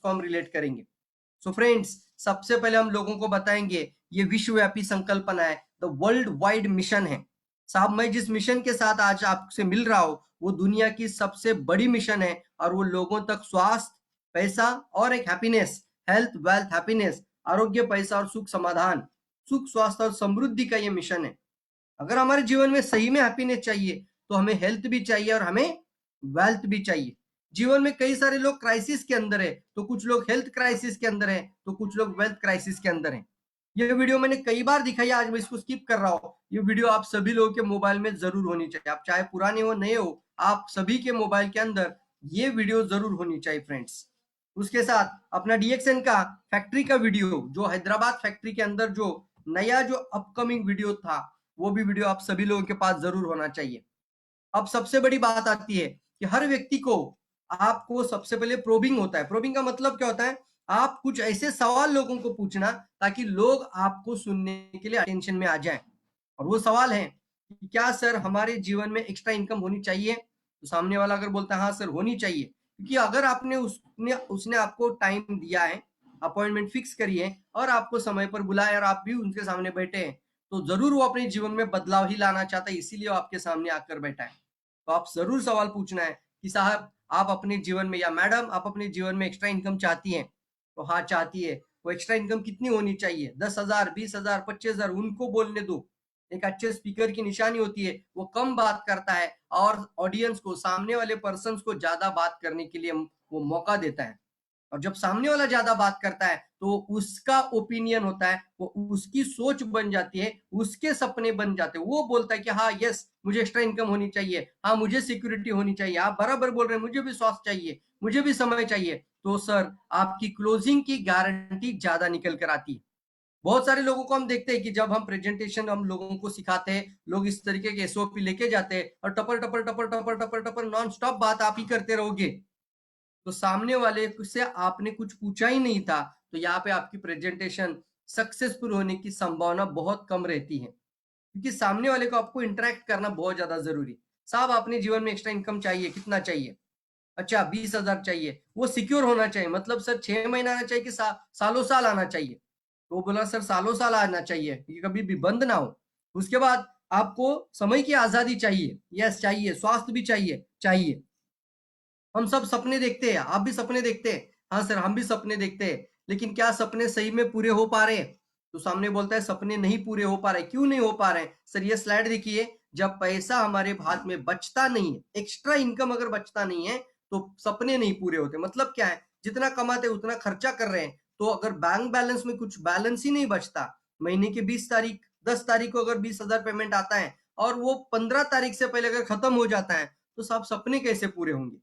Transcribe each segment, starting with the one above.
उसको हम रिलेट करेंगे। सो फ्रेंड्स, सबसे पहले हम लोगों को बताएंगे ये विश्वव्यापी संकल्पना है, द वर्ल्ड वाइड मिशन है। साहब, मैं जिस मिशन के साथ आज आपसे मिल रहा हूं वो दुनिया की सबसे बड़ी मिशन है और वो लोगों तक स्वास्थ्य, पैसा और एक हैप्पीनेस, हेल्थ वेल्थ हैप्पीनेस, आरोग्य, पैसा और सुख समाधान, सुख स्वास्थ्य और समृद्धि का ये मिशन है। अगर हमारे जीवन में सही में हैप्पीनेस चाहिए तो हमें हेल्थ भी चाहिए और हमें वेल्थ भी चाहिए। जीवन में कई सारे लोग क्राइसिस के अंदर है, तो कुछ लोग हेल्थ क्राइसिस के अंदर है, तो कुछ लोग वेल्थ क्राइसिस के अंदर है। ये वीडियो मैंने कई बार दिखाई, आज मैं इसको स्किप कर रहा हूँ। ये वीडियो आप सभी लोगों के मोबाइल में जरूर होनी चाहिए, आप चाहे पुराने हो नए हो, आप सभी के मोबाइल के अंदर ये वीडियो जरूर होनी चाहिए फ्रेंड्स। उसके साथ अपना डीएक्सएन का फैक्ट्री का वीडियो, जो हैदराबाद फैक्ट्री के अंदर जो नया जो अपकमिंग वीडियो था, वो भी वीडियो आप सभी लोगों के पास जरूर होना चाहिए। अब सबसे बड़ी बात आती है कि हर व्यक्ति को आपको सबसे पहले प्रोबिंग होता है। प्रोबिंग का मतलब क्या होता है? आप कुछ ऐसे सवाल लोगों को पूछना ताकि लोग आपको सुनने के लिए अटेंशन में आ जाएं। और वो सवाल है कि क्या सर हमारे जीवन में एक्स्ट्रा इनकम होनी चाहिए? तो सामने वाला अगर बोलता है हाँ सर होनी चाहिए, क्योंकि अगर आपने उसने उसने आपको टाइम दिया है, अपॉइंटमेंट फिक्स करी है और आपको समय पर बुलाया और आप भी उनके सामने बैठे हैं, तो जरूर वो अपने जीवन में बदलाव ही लाना चाहता है, इसीलिए वो आपके सामने आकर बैठा है। तो आप जरूर सवाल पूछना है कि साहब आप अपने जीवन में, या मैडम आप अपने जीवन में एक्स्ट्रा इनकम चाहती हैं? तो हाँ चाहती है। वो एक्स्ट्रा इनकम कितनी होनी चाहिए? 10,000, 20,000, 25,000, उनको बोलने दो। एक अच्छे स्पीकर की निशानी होती है, वो कम बात करता है और ऑडियंस को, सामने वाले पर्सन को ज्यादा बात करने के लिए वो मौका देता है। और जब सामने वाला ज्यादा बात करता है तो उसका ओपिनियन होता है, वो उसकी सोच बन जाती है, उसके सपने बन जाते हैं। वो बोलता है कि हाँ यस, मुझे एक्स्ट्रा इनकम होनी चाहिए, हाँ मुझे सिक्योरिटी होनी चाहिए, आप बराबर बोल रहे हैं, मुझे भी स्वास्थ्य चाहिए, मुझे भी समय चाहिए। तो सर आपकी क्लोजिंग की गारंटी ज्यादा निकल कर आती है। बहुत सारे लोगों को हम देखते हैं कि जब हम प्रेजेंटेशन हम लोगों को सिखाते हैं, लोग इस तरीके के एसओपी लेके जाते हैं और टपर टपर टपर टपर टपर टपर नॉन स्टॉप बात आप ही करते रहोगे, तो सामने वाले से आपने कुछ पूछा ही नहीं था, तो यहाँ पे आपकी प्रेजेंटेशन सक्सेसफुल होने की संभावना बहुत कम रहती है, क्योंकि सामने वाले को आपको इंटरेक्ट करना बहुत ज्यादा जरूरी। साहब अपने जीवन में एक्स्ट्रा इनकम चाहिए, कितना चाहिए? अच्छा 20,000 चाहिए, वो सिक्योर होना चाहिए, मतलब सर 6 महीना आना चाहिए कि सालों साल आना चाहिए? तो वो बोला सर सालों साल आना चाहिए, ये कभी भी बंद ना हो। उसके बाद आपको समय की आजादी चाहिए, यस चाहिए, स्वास्थ्य भी चाहिए, चाहिए। हम सब सपने देखते हैं, आप भी सपने देखते हैं, हाँ सर हम भी सपने देखते हैं, लेकिन क्या सपने सही में पूरे हो पा रहे हैं? तो सामने बोलता है सपने नहीं पूरे हो पा रहे। क्यों नहीं हो पा रहे हैं? सर ये स्लाइड देखिए, जब पैसा हमारे हाथ में बचता नहीं है, एक्स्ट्रा इनकम अगर बचता नहीं है, तो सपने नहीं पूरे होते। मतलब क्या है? जितना कमाते हैं उतना खर्चा कर रहे हैं, तो अगर बैंक बैलेंस में कुछ बैलेंस ही नहीं बचता, महीने की 20 तारीख, 10 तारीख को अगर 20,000 पेमेंट आता है और वो 15 तारीख से पहले अगर खत्म हो जाता है, तो सब सपने कैसे पूरे होंगे?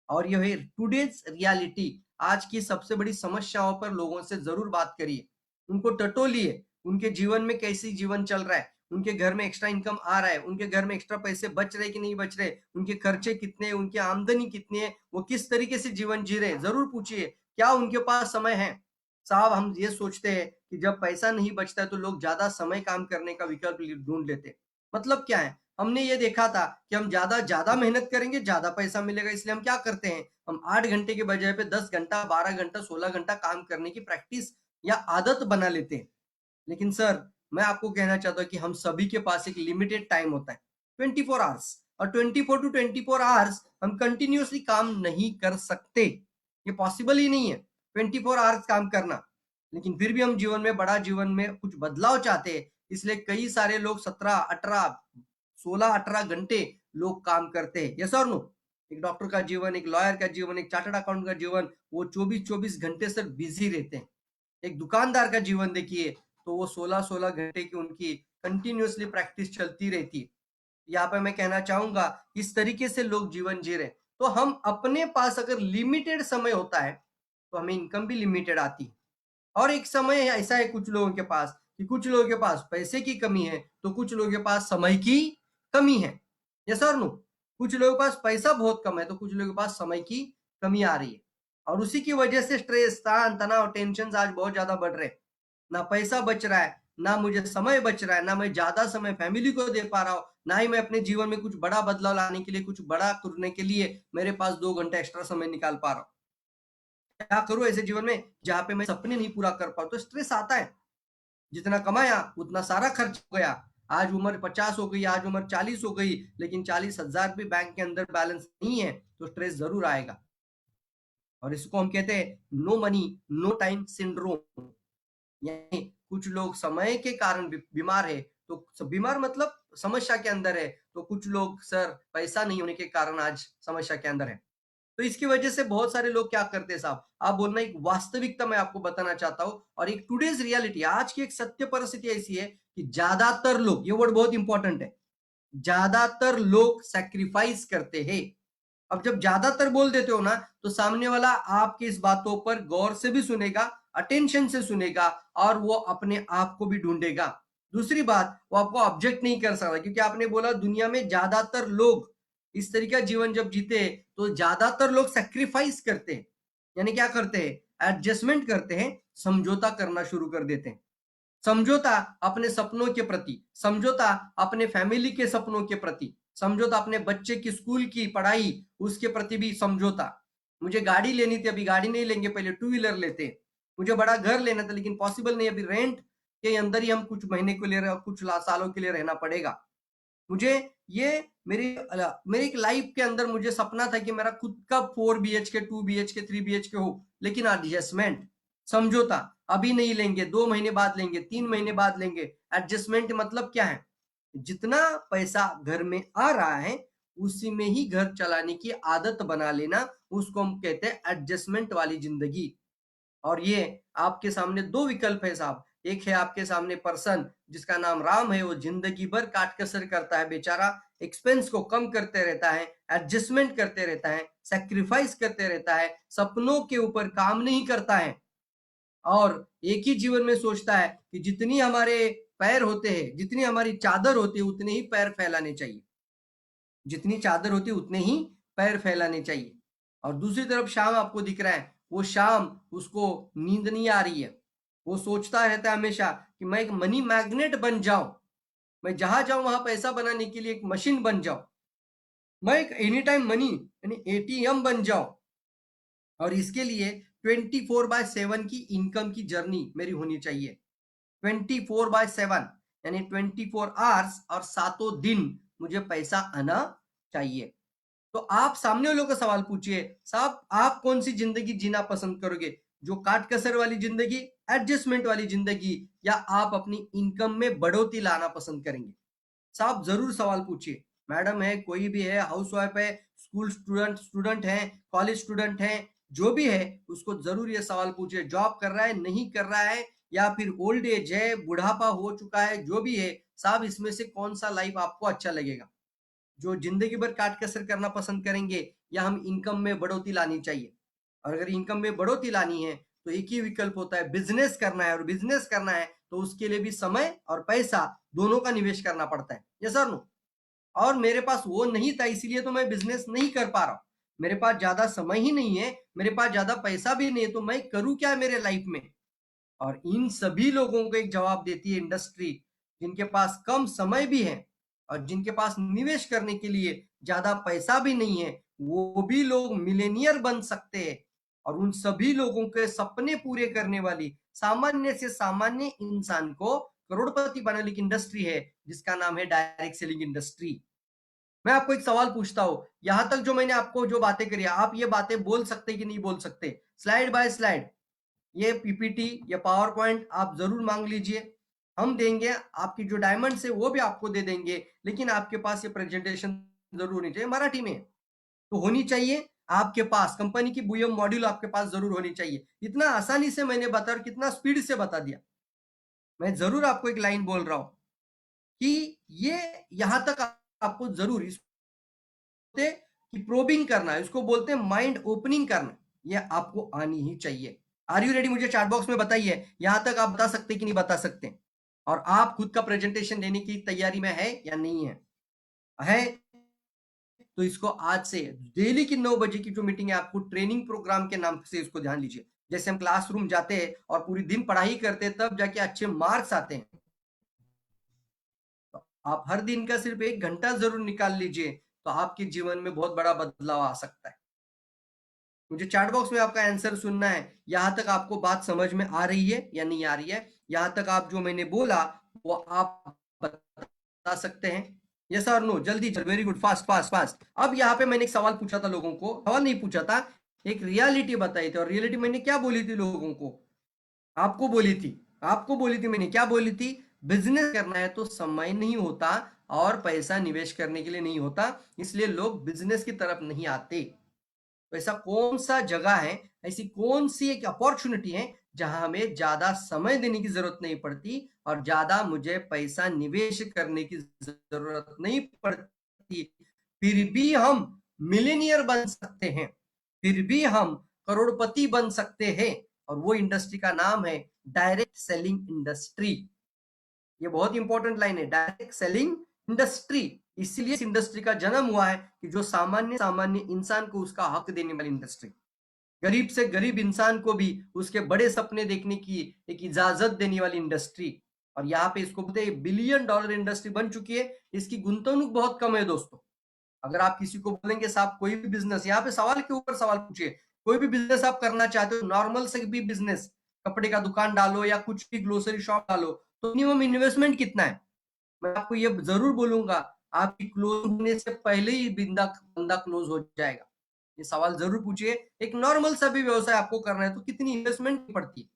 और यह है टुडेज रियलिटी। आज की सबसे बड़ी समस्याओं पर लोगों से जरूर बात करिए, उनको टटोलिए, उनके जीवन में कैसी जीवन चल रहा है, उनके घर में एक्स्ट्रा इनकम आ रहा है, उनके घर में एक्स्ट्रा पैसे बच रहे कि नहीं बच रहे, उनके खर्चे कितने हैं, उनकी आमदनी कितनी है, वो किस तरीके से जीवन जी रहे हैं, जरूर पूछिए। क्या उनके पास समय है? साहब हम ये सोचते हैं कि जब पैसा नहीं बचता है तो लोग ज्यादा समय काम करने का विकल्प ढूंढ लेते हैं। मतलब क्या है? हमने ये देखा था कि हम ज्यादा ज्यादा मेहनत करेंगे ज्यादा पैसा मिलेगा, इसलिए हम क्या करते हैं, हम 8 घंटे के बजाय पे 10 घंटा, 12 घंटा, 16 घंटा काम करने की प्रैक्टिस या आदत बना लेते हैं। लेकिन सर मैं आपको कहना चाहता हूँ कि हम सभी के पास एक लिमिटेड टाइम होता है, 24 आवर्स, और 24 to 24 आवर्स हम कंटिन्यूसली काम नहीं कर सकते, ये पॉसिबल ही नहीं है 24 आवर्स काम करना। लेकिन फिर भी हम जीवन में, बड़ा जीवन में कुछ बदलाव चाहते हैं, इसलिए कई सारे लोग 17, 18, 16, 18 घंटे लोग काम करते हैं। यस और नो? एक डॉक्टर का जीवन, एक लॉयर का जीवन, एक चार्टर्ड अकाउंट का जीवन, वो 24-24 घंटे सर बिजी रहते हैं। एक दुकानदार का जीवन देखिए, तो वो 16-16 घंटे की उनकी कंटिन्यूअसली प्रैक्टिस चलती रहती है। यहाँ पे मैं कहना चाहूंगा, इस तरीके से लोग जीवन जी रहे हैं। तो हम अपने पास अगर लिमिटेड समय होता है तो हमें इनकम भी लिमिटेड आती है। और एक समय ऐसा है कुछ लोगों के पास कि कुछ लोगों के पास पैसे की कमी है, तो कुछ लोगों के पास समय की कमी है। यस और नो? कुछ लोगों के पास पैसा बहुत कम है, तो कुछ लोगों के पास समय की कमी आ रही है। और उसी की वजह से स्ट्रेस, तान तनाव, टेंशन आज बहुत ज्यादा बढ़ रहे हैं। ना पैसा बच रहा है, ना मुझे समय बच रहा है, ना मैं ज्यादा समय फैमिली को दे पा रहा हूँ, ना ही मैं अपने जीवन में कुछ बड़ा बदलाव लाने के लिए, कुछ बड़ा करने के लिए मेरे पास 2 घंटा एक्स्ट्रा समय निकाल पा रहा हूँ। क्या करूं ऐसे जीवन में जहां पे मैं सपने नहीं पूरा कर पाऊं? तो स्ट्रेस आता है। जितना कमाया उतना सारा खर्च हो गया। आज उम्र 50 हो गई, आज उम्र 40 हो गई, लेकिन 40,000 भी बैंक के अंदर बैलेंस नहीं है, तो स्ट्रेस जरूर आएगा। और इसको हम कहते हैं no money no time syndrome. यानी कुछ लोग समय के कारण बीमार है, तो बीमार मतलब समस्या के अंदर है, तो कुछ लोग सर पैसा नहीं होने के कारण आज समस्या के अंदर है। तो इसकी वजह से बहुत सारे लोग क्या करते हैं साहब, आप बोलना एक वास्तविकता मैं आपको बताना चाहता हूं, और एक टुडेज रियलिटी, आज की एक सत्य परिस्थिति ऐसी है कि ज्यादातर लोग, ये वर्ड बहुत इंपॉर्टेंट है, ज्यादातर लोग सैक्रिफाइस करते हैं। अब जब ज्यादातर बोल देते हो ना, तो सामने वाला आपकी इस बातों पर गौर से भी सुनेगा, अटेंशन से सुनेगा, और वो अपने आप को भी ढूंढेगा। दूसरी बात, वो आपको ऑब्जेक्ट नहीं कर सकता, क्योंकि आपने बोला दुनिया में ज्यादातर लोग इस तरीके का जीवन जब जीते, तो ज्यादातर लोग सेक्रीफाइस करते हैं। यानी क्या करते हैं? एडजस्टमेंट करते हैं, समझौता करना शुरू कर देते हैं। समझौता अपने सपनों के प्रति, समझौता अपने फैमिली के सपनों के प्रति, समझौता अपने बच्चे की स्कूल की पढ़ाई उसके प्रति भी समझौता। मुझे गाड़ी लेनी थी, अभी गाड़ी नहीं लेंगे, पहले टू व्हीलर लेते। मुझे बड़ा घर लेना था, लेकिन पॉसिबल नहीं, अभी रेंट के अंदर ही हम कुछ महीने के लिए कुछ सालों के लिए रहना पड़ेगा। मुझे ये मेरी एक लाइफ के अंदर मुझे सपना था कि मेरा खुद का 4 BHK 2 BHK 3 BHK हो, लेकिन एडजस्टमेंट, समझौता, अभी नहीं लेंगे, 2 महीने बाद लेंगे, 3 महीने बाद लेंगे। एडजस्टमेंट मतलब क्या है? जितना पैसा घर में आ रहा है उसी में ही घर चलाने की आदत बना लेना, उसको हम कहते हैं एडजस्टमेंट वाली जिंदगी। और ये आपके सामने दो विकल्प है साहब। एक है आपके सामने पर्सन जिसका नाम राम है, वो जिंदगी भर काट कसर करता है बेचारा, एक्सपेंस को कम करते रहता है, एडजस्टमेंट करते रहता है, सेक्रीफाइस करते रहता है, सपनों के ऊपर काम नहीं करता है, और एक ही जीवन में सोचता है कि जितनी हमारे पैर होते हैं, जितनी हमारी चादर होती है, उतने ही पैर फैलाने चाहिए, जितनी चादर होती है उतने ही पैर फैलाने चाहिए। और दूसरी तरफ शाम आपको दिख रहा है, वो शाम उसको नींद नहीं आ रही है, वो सोचता रहता है हमेशा कि मैं एक मनी मैग्नेट बन जाऊं, मैं जहां जाऊं वहां पैसा बनाने के लिए एक मशीन बन जाऊं, मैं एक एनी टाइम मनी यानी ATM बन जाऊं, और इसके लिए 24/7 की इनकम की जर्नी मेरी होनी चाहिए। 24/7 यानी 24 आवर्स और सातों दिन मुझे पैसा आना चाहिए। तो आप सामने वालों का सवाल पूछिए, साहब आप कौन सी जिंदगी जीना पसंद करोगे? जो काट कसर वाली जिंदगी, एडजस्टमेंट वाली जिंदगी, या आप अपनी इनकम में बढ़ोतरी लाना पसंद करेंगे? साहब जरूर सवाल पूछिए। मैडम है, कोई भी है, हाउसवाइफ है, स्कूल स्टूडेंट है, कॉलेज स्टूडेंट है, जो भी है उसको जरूर ये सवाल पूछिए, जॉब कर रहा है नहीं कर रहा है, या फिर ओल्ड एज है, बुढ़ापा हो चुका है, जो भी है साहब, इसमें से कौन सा लाइफ आपको अच्छा लगेगा? जो जिंदगी भर काट कसर करना पसंद करेंगे, या हम इनकम में बढ़ोतरी लानी चाहिए? और अगर इनकम में बढ़ोतरी लानी है, तो एक ही विकल्प होता है, बिजनेस करना है, और बिजनेस करना है तो उसके लिए भी समय और पैसा दोनों का निवेश करना पड़ता है। Yes sir no? और मेरे पास वो नहीं था, इसीलिए तो मैं बिजनेस नहीं कर पा रहा हूं। मेरे पास ज्यादा समय ही नहीं है, मेरे पास ज्यादा पैसा भी नहीं है, तो मैं करूं क्या मेरे लाइफ में? और इन सभी लोगों को एक जवाब देती है इंडस्ट्री, जिनके पास कम समय भी है और जिनके पास निवेश करने के लिए ज्यादा पैसा भी नहीं है, वो भी लोग मिलेनियर बन सकते हैं। और उन सभी लोगों के सपने पूरे करने वाली सामान्य से सामान्य इंसान को करोड़पति बनाने की इंडस्ट्री है, जिसका नाम है डायरेक्ट सेलिंग इंडस्ट्री। मैं आपको एक सवाल पूछता हूं, यहां तक जो मैंने आपको जो बातें करी, आप ये बातें बोल सकते कि नहीं बोल सकते? स्लाइड बाय स्लाइड ये पीपीटी या पावर पॉइंट आप जरूर मांग लीजिए, हम देंगे। आपकी जो डायमंड है वो भी आपको दे देंगे, लेकिन आपके पास ये प्रेजेंटेशन जरूर होनी चाहिए मराठी में, तो होनी चाहिए आपके पास। कंपनी की बुयम मॉड्यूल आपके पास जरूर होनी चाहिए। इतना आसानी से मैंने बताया और कितना स्पीड से बता दिया। मैं जरूर आपको एक लाइन बोल रहा हूं कि ये यहां तक आपको जरूर कि प्रोबिंग करना है, इसको बोलते हैं माइंड ओपनिंग करना, ये आपको आनी ही चाहिए। Are you ready? मुझे चैट बॉक्स में बताइए, यहां तक आप बता सकते कि नहीं बता सकते, और आप खुद का प्रेजेंटेशन देने की तैयारी में है या नहीं है? तो इसको आज से डेली की 9 बजे की जो मीटिंग है, आपको ट्रेनिंग प्रोग्राम के नाम से इसको ध्यान लीजिए। जैसे हम क्लासरूम जाते हैं और पूरी दिन पढ़ाई करते हैं, तब जाके अच्छे मार्क्स आते हैं, तो आप हर दिन का सिर्फ 1 घंटा जरूर निकाल लीजिए, तो आपके जीवन में बहुत बड़ा बदलाव आ सकता है। मुझे चैट बॉक्स में आपका आंसर सुनना है। यहाँ तक आपको बात समझ में आ रही है या नहीं आ रही है? यहाँ तक आप जो मैंने बोला वो आप बता सकते हैं? यस और नो? जल्दी very good, fast fast fast. अब यहाँ पे मैंने एक सवाल पूछा था लोगों को, सवाल नहीं पूछा था, एक रियलिटी बताई थी। और रियलिटी मैंने क्या बोली थी लोगों को? आपको बोली थी मैंने क्या बोली थी? बिजनेस करना है तो समय नहीं होता और पैसा निवेश करने के लिए नहीं होता, इसलिए लोग बिजनेस की तरफ नहीं आते। तो ऐसा कौन सा जगह है, ऐसी कौन सी एक अपॉर्चुनिटी है जहां हमें ज्यादा समय देने की जरूरत नहीं पड़ती और ज्यादा मुझे पैसा निवेश करने की जरूरत नहीं पड़ती, फिर भी हम मिलेनियर बन सकते हैं, फिर भी हम करोड़पति बन सकते हैं। और वो इंडस्ट्री का नाम है डायरेक्ट सेलिंग इंडस्ट्री। ये बहुत इंपॉर्टेंट लाइन है, डायरेक्ट सेलिंग इंडस्ट्री। इसीलिए इस इंडस्ट्री का जन्म हुआ है कि जो सामान्य सामान्य इंसान को उसका हक देने वाली इंडस्ट्री, गरीब से गरीब इंसान को भी उसके बड़े सपने देखने की एक इजाजत देने वाली इंडस्ट्री। और यहाँ पे इसको बोलते हैं बिलियन डॉलर इंडस्ट्री बन चुकी है। इसकी गुंतवणूक बहुत कम है दोस्तों। अगर आप किसी को बोलेंगे साहब कोई भी बिजनेस, यहाँ पे सवाल के ऊपर सवाल पूछिए, कोई भी बिजनेस आप करना चाहते हो, नॉर्मल से भी बिजनेस, कपड़े का दुकान डालो या कुछ भी ग्लोसरी शॉप डालो, तो मिनिमम इन्वेस्टमेंट कितना है? मैं आपको ये जरूर बोलूंगा, आपकी क्लोज होने से पहले ही बंदा क्लोज हो जाएगा। ये सवाल जरूर पूछिए। एक नॉर्मल सा भी व्यवसाय आपको करना है तो कितनी इन्वेस्टमेंट पड़ती है?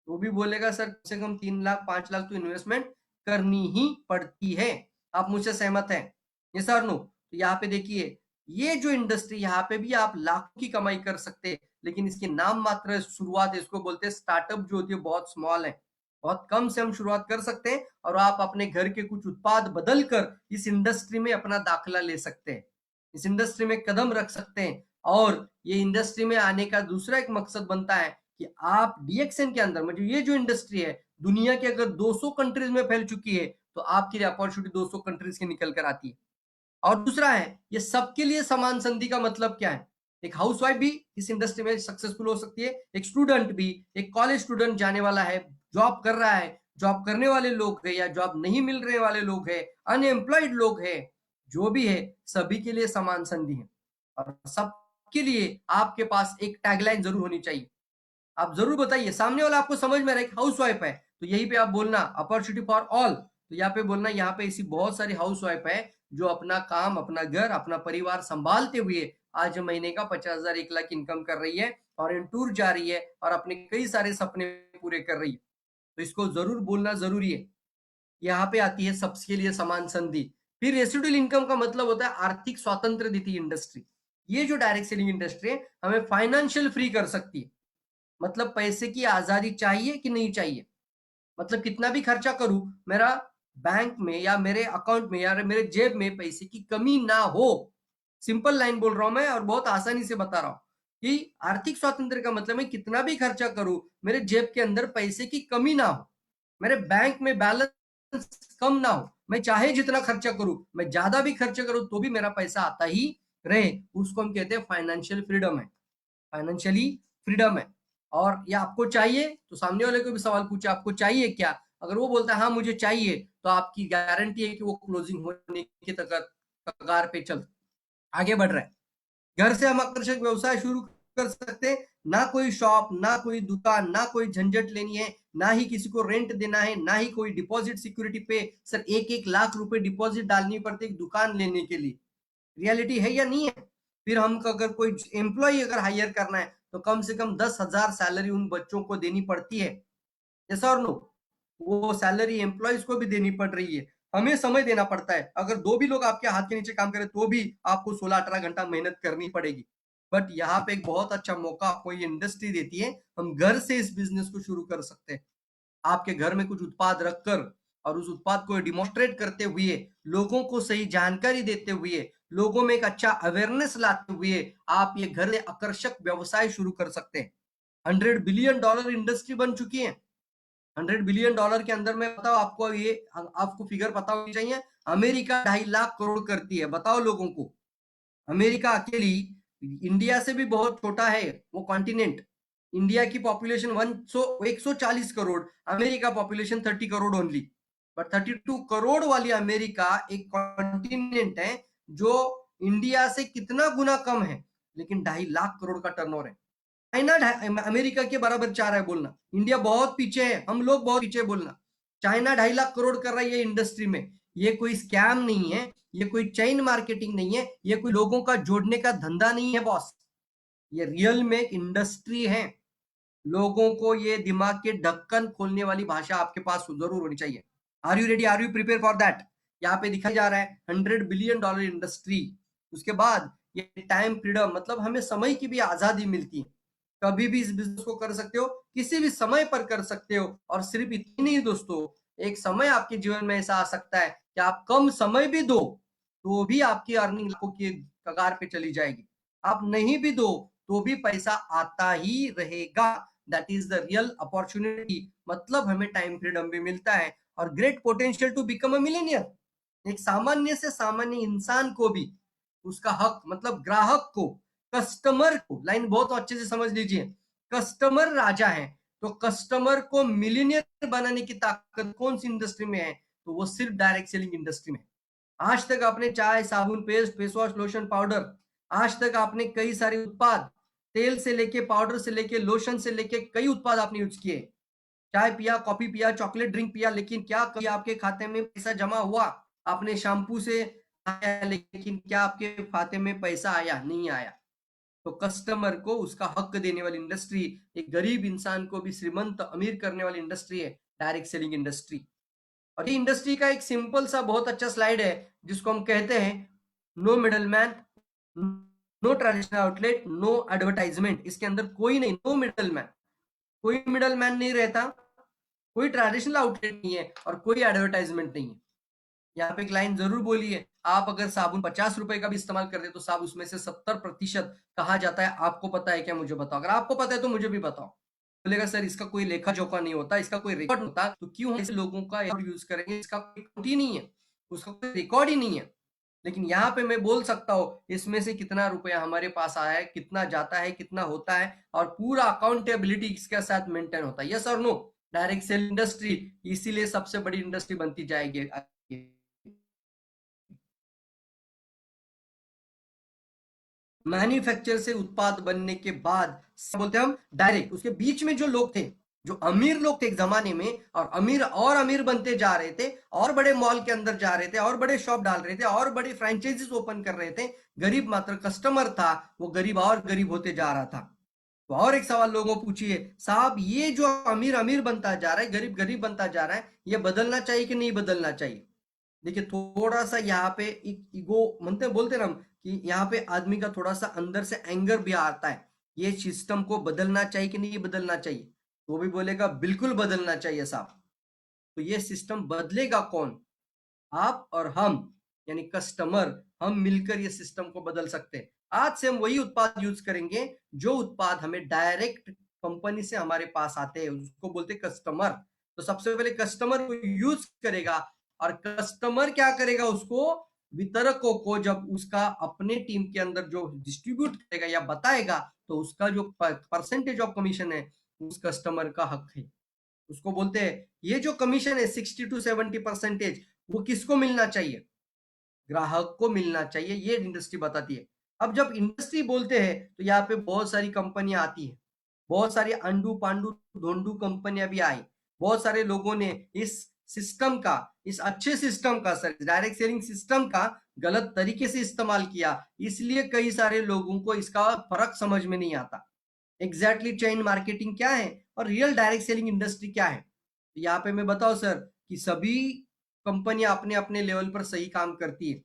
वो भी बोलेगा सर कम से कम 3 लाख 5 लाख तो इन्वेस्टमेंट करनी ही पड़ती है। आप मुझसे सहमत हैं? ये सर नो? तो यहाँ पे देखिए, ये जो इंडस्ट्री, यहाँ पे भी आप लाखों की कमाई कर सकते हैं, लेकिन इसकी नाम मात्र शुरुआत, इसको बोलते हैं स्टार्टअप, जो होती है बहुत स्मॉल है। बहुत कम से हम शुरुआत कर सकते हैं और आप अपने घर के कुछ उत्पाद बदल कर इस इंडस्ट्री में अपना दाखिला ले सकते हैं, इस इंडस्ट्री में कदम रख सकते हैं। और ये इंडस्ट्री में आने का दूसरा एक मकसद बनता है कि आप डीएक्सएन के अंदर, मतलब ये जो इंडस्ट्री है दुनिया के अगर 200 कंट्रीज में फैल चुकी है, तो आपके लिए अपॉर्चुनिटी 200 कंट्रीज की निकल कर आती है। और दूसरा है, ये सबके लिए समान संधि का मतलब क्या है? एक हाउसवाइफ भी इस इंडस्ट्री में सक्सेसफुल हो सकती है, एक स्टूडेंट भी, एक कॉलेज स्टूडेंट जाने वाला है, जॉब कर रहा है, जॉब करने वाले लोग है या जॉब नहीं मिल रहे वाले लोग है, अनएम्प्लॉयड लोग है, जो भी है, सभी के लिए समान संधि है। और सबके लिए आपके पास एक टैगलाइन जरूर होनी चाहिए। आप जरूर बताइए, सामने वाला आपको समझ में आ रहा है, हाउस वाइफ है तो यहीं पे आप बोलना अपॉर्चुनिटी फॉर ऑल, तो यहाँ पे बोलना यहाँ पे ऐसी बहुत सारी हाउस वाइफ है जो अपना काम, अपना घर, अपना परिवार संभालते हुए आज महीने का 50,000 1 लाख इनकम कर रही है और इन टूर जा रही है और अपने कई सारे सपने पूरे कर रही है। तो इसको जरूर बोलना जरूरी है। यहाँ पे आती है सबके लिए समान संधि। फिर रेसिडुअल इनकम का मतलब होता है आर्थिक स्वातंत्र देती इंडस्ट्री। ये जो डायरेक्ट सेलिंग इंडस्ट्री है हमें फाइनेंशियल फ्री कर सकती है। मतलब पैसे की आजादी चाहिए कि नहीं चाहिए? मतलब कितना भी खर्चा करूं, मेरा बैंक में या मेरे अकाउंट में या मेरे जेब में पैसे की कमी ना हो। सिंपल लाइन बोल रहा हूं मैं और बहुत आसानी से बता रहा हूं कि आर्थिक स्वातंत्र का मतलब मैं कितना भी खर्चा करूं, मेरे जेब के अंदर पैसे की कमी ना हो, मेरे बैंक में बैलेंस कम ना हो, मैं चाहे जितना खर्चा करूं, मैं ज्यादा भी खर्चा करूं तो भी मेरा पैसा आता ही रहे, उसको हम कहते हैं फाइनेंशियल फ्रीडम है, फाइनेंशियली फ्रीडम है। और ये आपको चाहिए तो सामने वाले को भी सवाल पूछे आपको चाहिए क्या? अगर वो बोलता है हाँ मुझे चाहिए, तो आपकी गारंटी है कि वो क्लोजिंग होने की कगार पे चल आगे बढ़ रहा है। घर से हम आकर्षक व्यवसाय शुरू कर सकते हैं। ना कोई शॉप, ना कोई दुकान, ना कोई झंझट लेनी है, ना ही किसी को रेंट देना है, ना ही कोई डिपॉजिट सिक्योरिटी पे सर 1-1 लाख रुपए डिपॉजिट डालनी पड़ती है दुकान लेने के लिए। रियलिटी है या नहीं है? फिर हम अगर कोई एम्प्लॉय अगर हायर करना है तो कम से कम 10,000 सैलरी उन बच्चों को देनी पड़ती है। यस और नो? वो सैलरी एम्प्लॉयज को भी देनी पड़ रही है। हमें समय देना पड़ता है। अगर दो भी लोग आपके हाथ के नीचे काम करें तो भी आपको 16-18 घंटा मेहनत करनी पड़ेगी। बट यहाँ पे एक बहुत अच्छा मौका आपको ये इंडस्ट्री देती है, हम घर से इस बिजनेस को शुरू कर सकते हैं। आपके घर में कुछ उत्पाद रखकर और उस उत्पाद को डिमोन्स्ट्रेट करते हुए, लोगों को सही जानकारी देते हुए, लोगों में एक अच्छा अवेयरनेस लाते हुए आप ये घर में आकर्षक व्यवसाय शुरू कर सकते हैं। 100 बिलियन डॉलर इंडस्ट्री बन चुकी है। 100 बिलियन डॉलर के अंदर में बताओ आपको, ये आपको फिगर पता होनी चाहिए। अमेरिका 2.5 लाख करोड़ करती है, बताओ लोगों को। अमेरिका अकेली इंडिया से भी बहुत छोटा है वो कॉन्टिनेंट। इंडिया की population 140 crore, America population 30 crore only. But 32 crore वाली अमेरिका एक कॉन्टिनेंट है जो इंडिया से कितना गुना कम है। लेकिन 2.5 लाख करोड़ का टर्नओवर है। चाइना अमेरिका के बराबर चाह रहा है बोलना, इंडिया बहुत पीछे है, हम लोग बहुत पीछे बोलना। चाइना 2.5 लाख करोड़ कर रहा है ये इंडस्ट्री में। ये कोई स्कैम नहीं है, ये कोई चेन मार्केटिंग नहीं है, ये कोई लोगों का जोड़ने का धंधा नहीं है बॉस। ये रियल में एक इंडस्ट्री है। लोगों को ये दिमाग के ढक्कन खोलने वाली भाषा आपके पास जरूर होनी चाहिए। Are you ready, are you prepare for that? यहाँ पे दिखाया जा रहा है $100 बिलियन इंडस्ट्री। उसके बाद ये टाइम फ्रीडम, मतलब हमें समय की भी आजादी मिलती है। कभी भी इस बिजनेस को कर सकते हो, किसी भी समय पर कर सकते हो। और सिर्फ इतनी नहीं दोस्तों, एक समय आपके जीवन में ऐसा आ सकता है कि आप कम समय भी दो तो भी आपकी अर्निंग लाखों की कगार पे चली जाएगी। आप नहीं भी दो तो भी पैसा आता ही रहेगा। That is the real opportunity. मतलब हमें टाइम फ्रीडम भी मिलता है और great potential to become a millionaire. एक सामान्य से सामान्य इंसान को भी उसका हक, मतलब ग्राहक को, कस्टमर को, लाइन बहुत अच्छे से समझ लीजिए, कस्टमर राजा है। तो कस्टमर को मिलीनियर बनाने की ताकत कौन सी इंडस्ट्री में है? तो वो सिर्फ डायरेक्ट सेलिंग इंडस्ट्री में है। आज तक आपने चाय, साबुन, paste, face wash, lotion, powder, आज तक आपने कई सारे उत्पाद, तेल से लेके पाउडर से लेके लोशन से लेके कई उत्पाद आपने यूज किए। चाय पिया, कॉफी पिया, चॉकलेट ड्रिंक पिया, लेकिन क्या कभी आपके खाते में पैसा जमा हुआ? आपने शैम्पू से आया, लेकिन क्या आपके खाते में पैसा आया? नहीं आया। तो कस्टमर को उसका हक देने वाली इंडस्ट्री, एक गरीब इंसान को भी श्रीमंत अमीर करने वाली इंडस्ट्री है डायरेक्ट सेलिंग इंडस्ट्री। और ये इंडस्ट्री का एक सिंपल सा बहुत अच्छा स्लाइड है जिसको हम कहते हैं no middle man, no traditional outlet, no advertisement. इसके अंदर कोई नहीं, नो मिडल मैन, कोई मिडल मैन नहीं रहता, कोई ट्रेडिशनल आउटलेट नहीं है और कोई एडवर्टाइजमेंट नहीं है। यहाँ पे एक लाइन जरूर बोली है, आप अगर साबुन 50 रुपए का भी इस्तेमाल करते तो साब उसमें से 70% कहा जाता है। आपको पता है क्या? मुझे बताओ। अगर आपको पता है तो मुझे भी बताओ। बोलेगा सर इसका कोई लेखा जोखा नहीं होता, इसका कोई रिकॉर्ड नहीं होता, तो क्यों ऐसे लोगों का यूज करेंगे? इसका कोई काउंट ही नहीं है, उसका कोई रिकॉर्ड ही नहीं है। लेकिन यहाँ पे मैं बोल सकता हूँ इसमें से कितना रुपया हमारे पास आया है, कितना जाता है, कितना होता है, और पूरा अकाउंटेबिलिटी इसके साथ मेंटेन होता है। यस और नो? डायरेक्ट सेल इंडस्ट्री इसीलिए सबसे बड़ी इंडस्ट्री बनती जाएगी। मैन्युफैक्चर से उत्पाद बनने के बाद बोलते हैं हम डायरेक्ट। उसके बीच में जो लोग थे, जो अमीर लोग थे एक जमाने में, और अमीर बनते जा रहे थे, और बड़े मॉल के अंदर जा रहे थे, और बड़े शॉप डाल रहे थे, और बड़े फ्रेंचाइजीज ओपन कर रहे थे। गरीब मात्र कस्टमर था, वो गरीब और गरीब होते जा रहा था। तो और एक सवाल लोगों पूछिए, साहब ये जो अमीर अमीर बनता जा रहा है, गरीब गरीब बनता जा रहा है, ये बदलना चाहिए कि नहीं बदलना चाहिए? देखिए थोड़ा सा यहाँ पे एक ईगो मनते बोलते ना हम, कि यहाँ पे आदमी का थोड़ा सा अंदर से एंगर भी आता है। ये सिस्टम को बदलना चाहिए कि नहीं बदलना चाहिए? तो वो भी बोलेगा बिल्कुल बदलना चाहिए साहब। तो ये सिस्टम बदलेगा कौन? आप और हम, यानी कस्टमर, हम मिलकर ये सिस्टम को बदल सकते हैं। आज से हम वही उत्पाद यूज करेंगे जो उत्पाद हमें डायरेक्ट कंपनी से हमारे पास आते हैं, उसको बोलते हैं कस्टमर। तो सबसे पहले कस्टमर को यूज करेगा, और कस्टमर क्या करेगा? उसको वितरकों को जब उसका अपने टीम के अंदर जो डिस्ट्रीब्यूट करेगा या बताएगा, तो उसका जो परसेंटेज ऑफ कमीशन है उस कस्टमर का हक है। उसको बोलते हैं ये जो कमीशन है 60 to 70%, वो किसको मिलना चाहिए? ग्राहक को मिलना चाहिए, ये इंडस्ट्री बताती है। अब जब इंडस्ट्री बोलते हैं तो यहाँ पे बहुत सारी कंपनियां आती है, बहुत सारी अंडू पांडू ढोंडू कंपनियां भी आई। बहुत सारे लोगों ने इस सिस्टम का, इस अच्छे सिस्टम का, सर डायरेक्ट सेलिंग सिस्टम का गलत तरीके से इस्तेमाल किया, इसलिए कई सारे लोगों को इसका फर्क समझ में नहीं आता। एग्जैक्टली चेन मार्केटिंग क्या है और रियल डायरेक्ट सेलिंग इंडस्ट्री क्या है? तो यहाँ पे मैं बताऊं सर कि सभी कंपनियां अपने अपने लेवल पर सही काम करती है,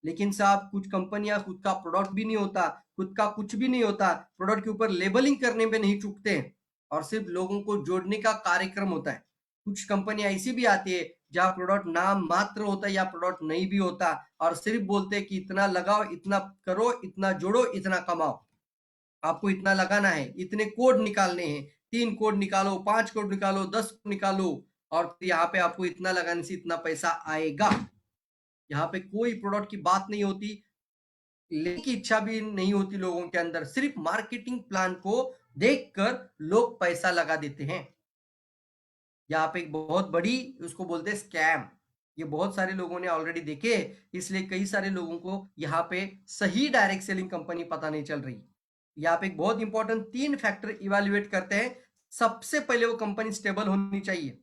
लेकिन साहब कुछ कंपनियां खुद का प्रोडक्ट भी नहीं होता, खुद का कुछ भी नहीं होता, प्रोडक्ट के ऊपर लेबलिंग करने में नहीं चूकते हैं, और सिर्फ लोगों को जोड़ने का कार्यक्रम होता है। कुछ कंपनियां ऐसी भी आती है जहां प्रोडक्ट नाम मात्र होता है या प्रोडक्ट नहीं भी होता, और सिर्फ बोलते हैं कि इतना लगाओ, इतना करो, इतना जोड़ो, इतना कमाओ। आपको इतना लगाना है, इतने कोड निकालने हैं, 3 कोड निकालो, 5 कोड निकालो, 10 निकालो, और यहाँ पे आपको इतना लगाने से इतना पैसा आएगा। यहाँ पे कोई प्रोडक्ट की बात नहीं होती, लेने की इच्छा भी नहीं होती लोगों के अंदर। सिर्फ मार्केटिंग प्लान को देखकर लोग पैसा लगा देते हैं। यहाँ पे एक बहुत बड़ी, उसको बोलते हैं स्कैम। ये बहुत सारे लोगों ने ऑलरेडी देखे, इसलिए कई सारे लोगों को यहाँ पे सही डायरेक्ट सेलिंग कंपनी पता नहीं चल रही। यहाँ पे एक बहुत इंपॉर्टेंट 3 फैक्टर इवैल्यूएट करते हैं। सबसे पहले वो कंपनी स्टेबल होनी चाहिए।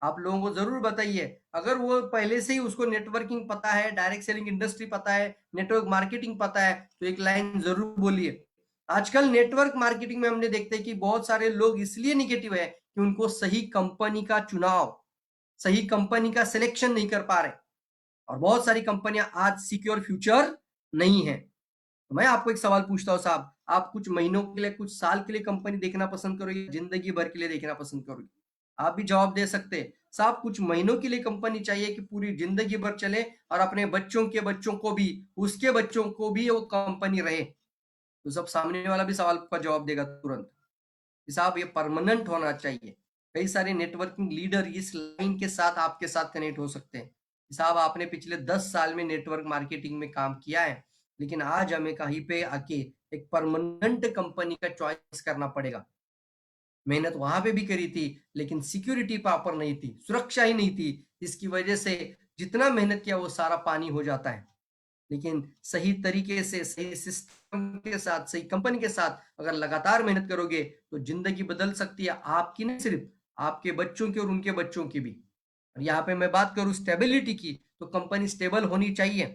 आप लोगों को ज़रूर बताइए, अगर वो पहले से ही उसको नेटवर्किंग पता है, डायरेक्ट सेलिंग इंडस्ट्री पता है, नेटवर्क मार्केटिंग पता है, तो एक लाइन ज़रूर बोलिए। आजकल नेटवर्क मार्केटिंग में हमने देखते हैं कि बहुत सारे लोग इसलिए नेगेटिव है कि उनको सही कंपनी का चुनाव, सही कंपनी का सिलेक्शन नहीं कर पा रहे और बहुत सारी कंपनियां आज सिक्योर फ्यूचर नहीं है। तो मैं आपको एक सवाल पूछता हूँ साहब, आप कुछ महीनों के लिए, कुछ साल के लिए कंपनी देखना पसंद करोगे, जिंदगी भर के लिए देखना पसंद करोगे? आप भी जवाब दे सकते हैं। साहब कुछ महीनों के लिए कंपनी चाहिए कि पूरी जिंदगी भर चले और अपने बच्चों के बच्चों को भी, उसके बच्चों को भी वो कंपनी रहे? तो सब सामने वाला भी सवाल का जवाब देगा तुरंत कि साहब ये परमानेंट होना चाहिए। कई सारे नेटवर्किंग लीडर इस लाइन के साथ आपके साथ कनेक्ट हो सकते हैं कि साहब आपने पिछले 10 साल में नेटवर्क मार्केटिंग में काम किया है, लेकिन आज हमें कहीं पे आके एक परमानेंट कंपनी का चॉइस करना पड़ेगा। मेहनत वहां पे भी करी थी, लेकिन सिक्योरिटी प्रॉपर नहीं थी, सुरक्षा ही नहीं थी। इसकी वजह से जितना मेहनत किया वो सारा पानी हो जाता है। लेकिन सही तरीके से, सही सिस्टम के साथ, सही कंपनी के साथ अगर लगातार मेहनत करोगे तो जिंदगी बदल सकती है, आपकी नहीं, सिर्फ आपके बच्चों की और उनके बच्चों की भी। और यहाँ पे मैं बात करूँ स्टेबिलिटी की, तो कंपनी स्टेबल होनी चाहिए।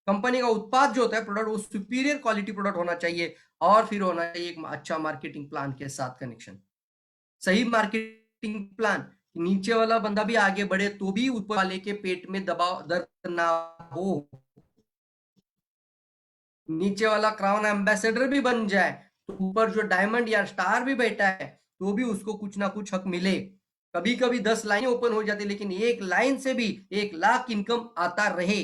कंपनी का उत्पाद जो होता है, प्रोडक्ट, वो सुपीरियर क्वालिटी प्रोडक्ट होना चाहिए और फिर होना चाहिए एक अच्छा मार्केटिंग प्लान के साथ कनेक्शन। सही मार्केटिंग प्लान, नीचे वाला बंदा भी आगे बढ़े तो भी ऊपर वाले के पेट में दबाव, दर्द ना हो। नीचे वाला क्राउन एम्बेसडर भी बन जाए तो ऊपर जो डायमंड या स्टार भी बैठा है तो भी उसको कुछ ना कुछ हक मिले। कभी कभी 10 लाइनें ओपन हो जाती, लेकिन एक लाइन से भी 1 लाख इनकम आता रहे।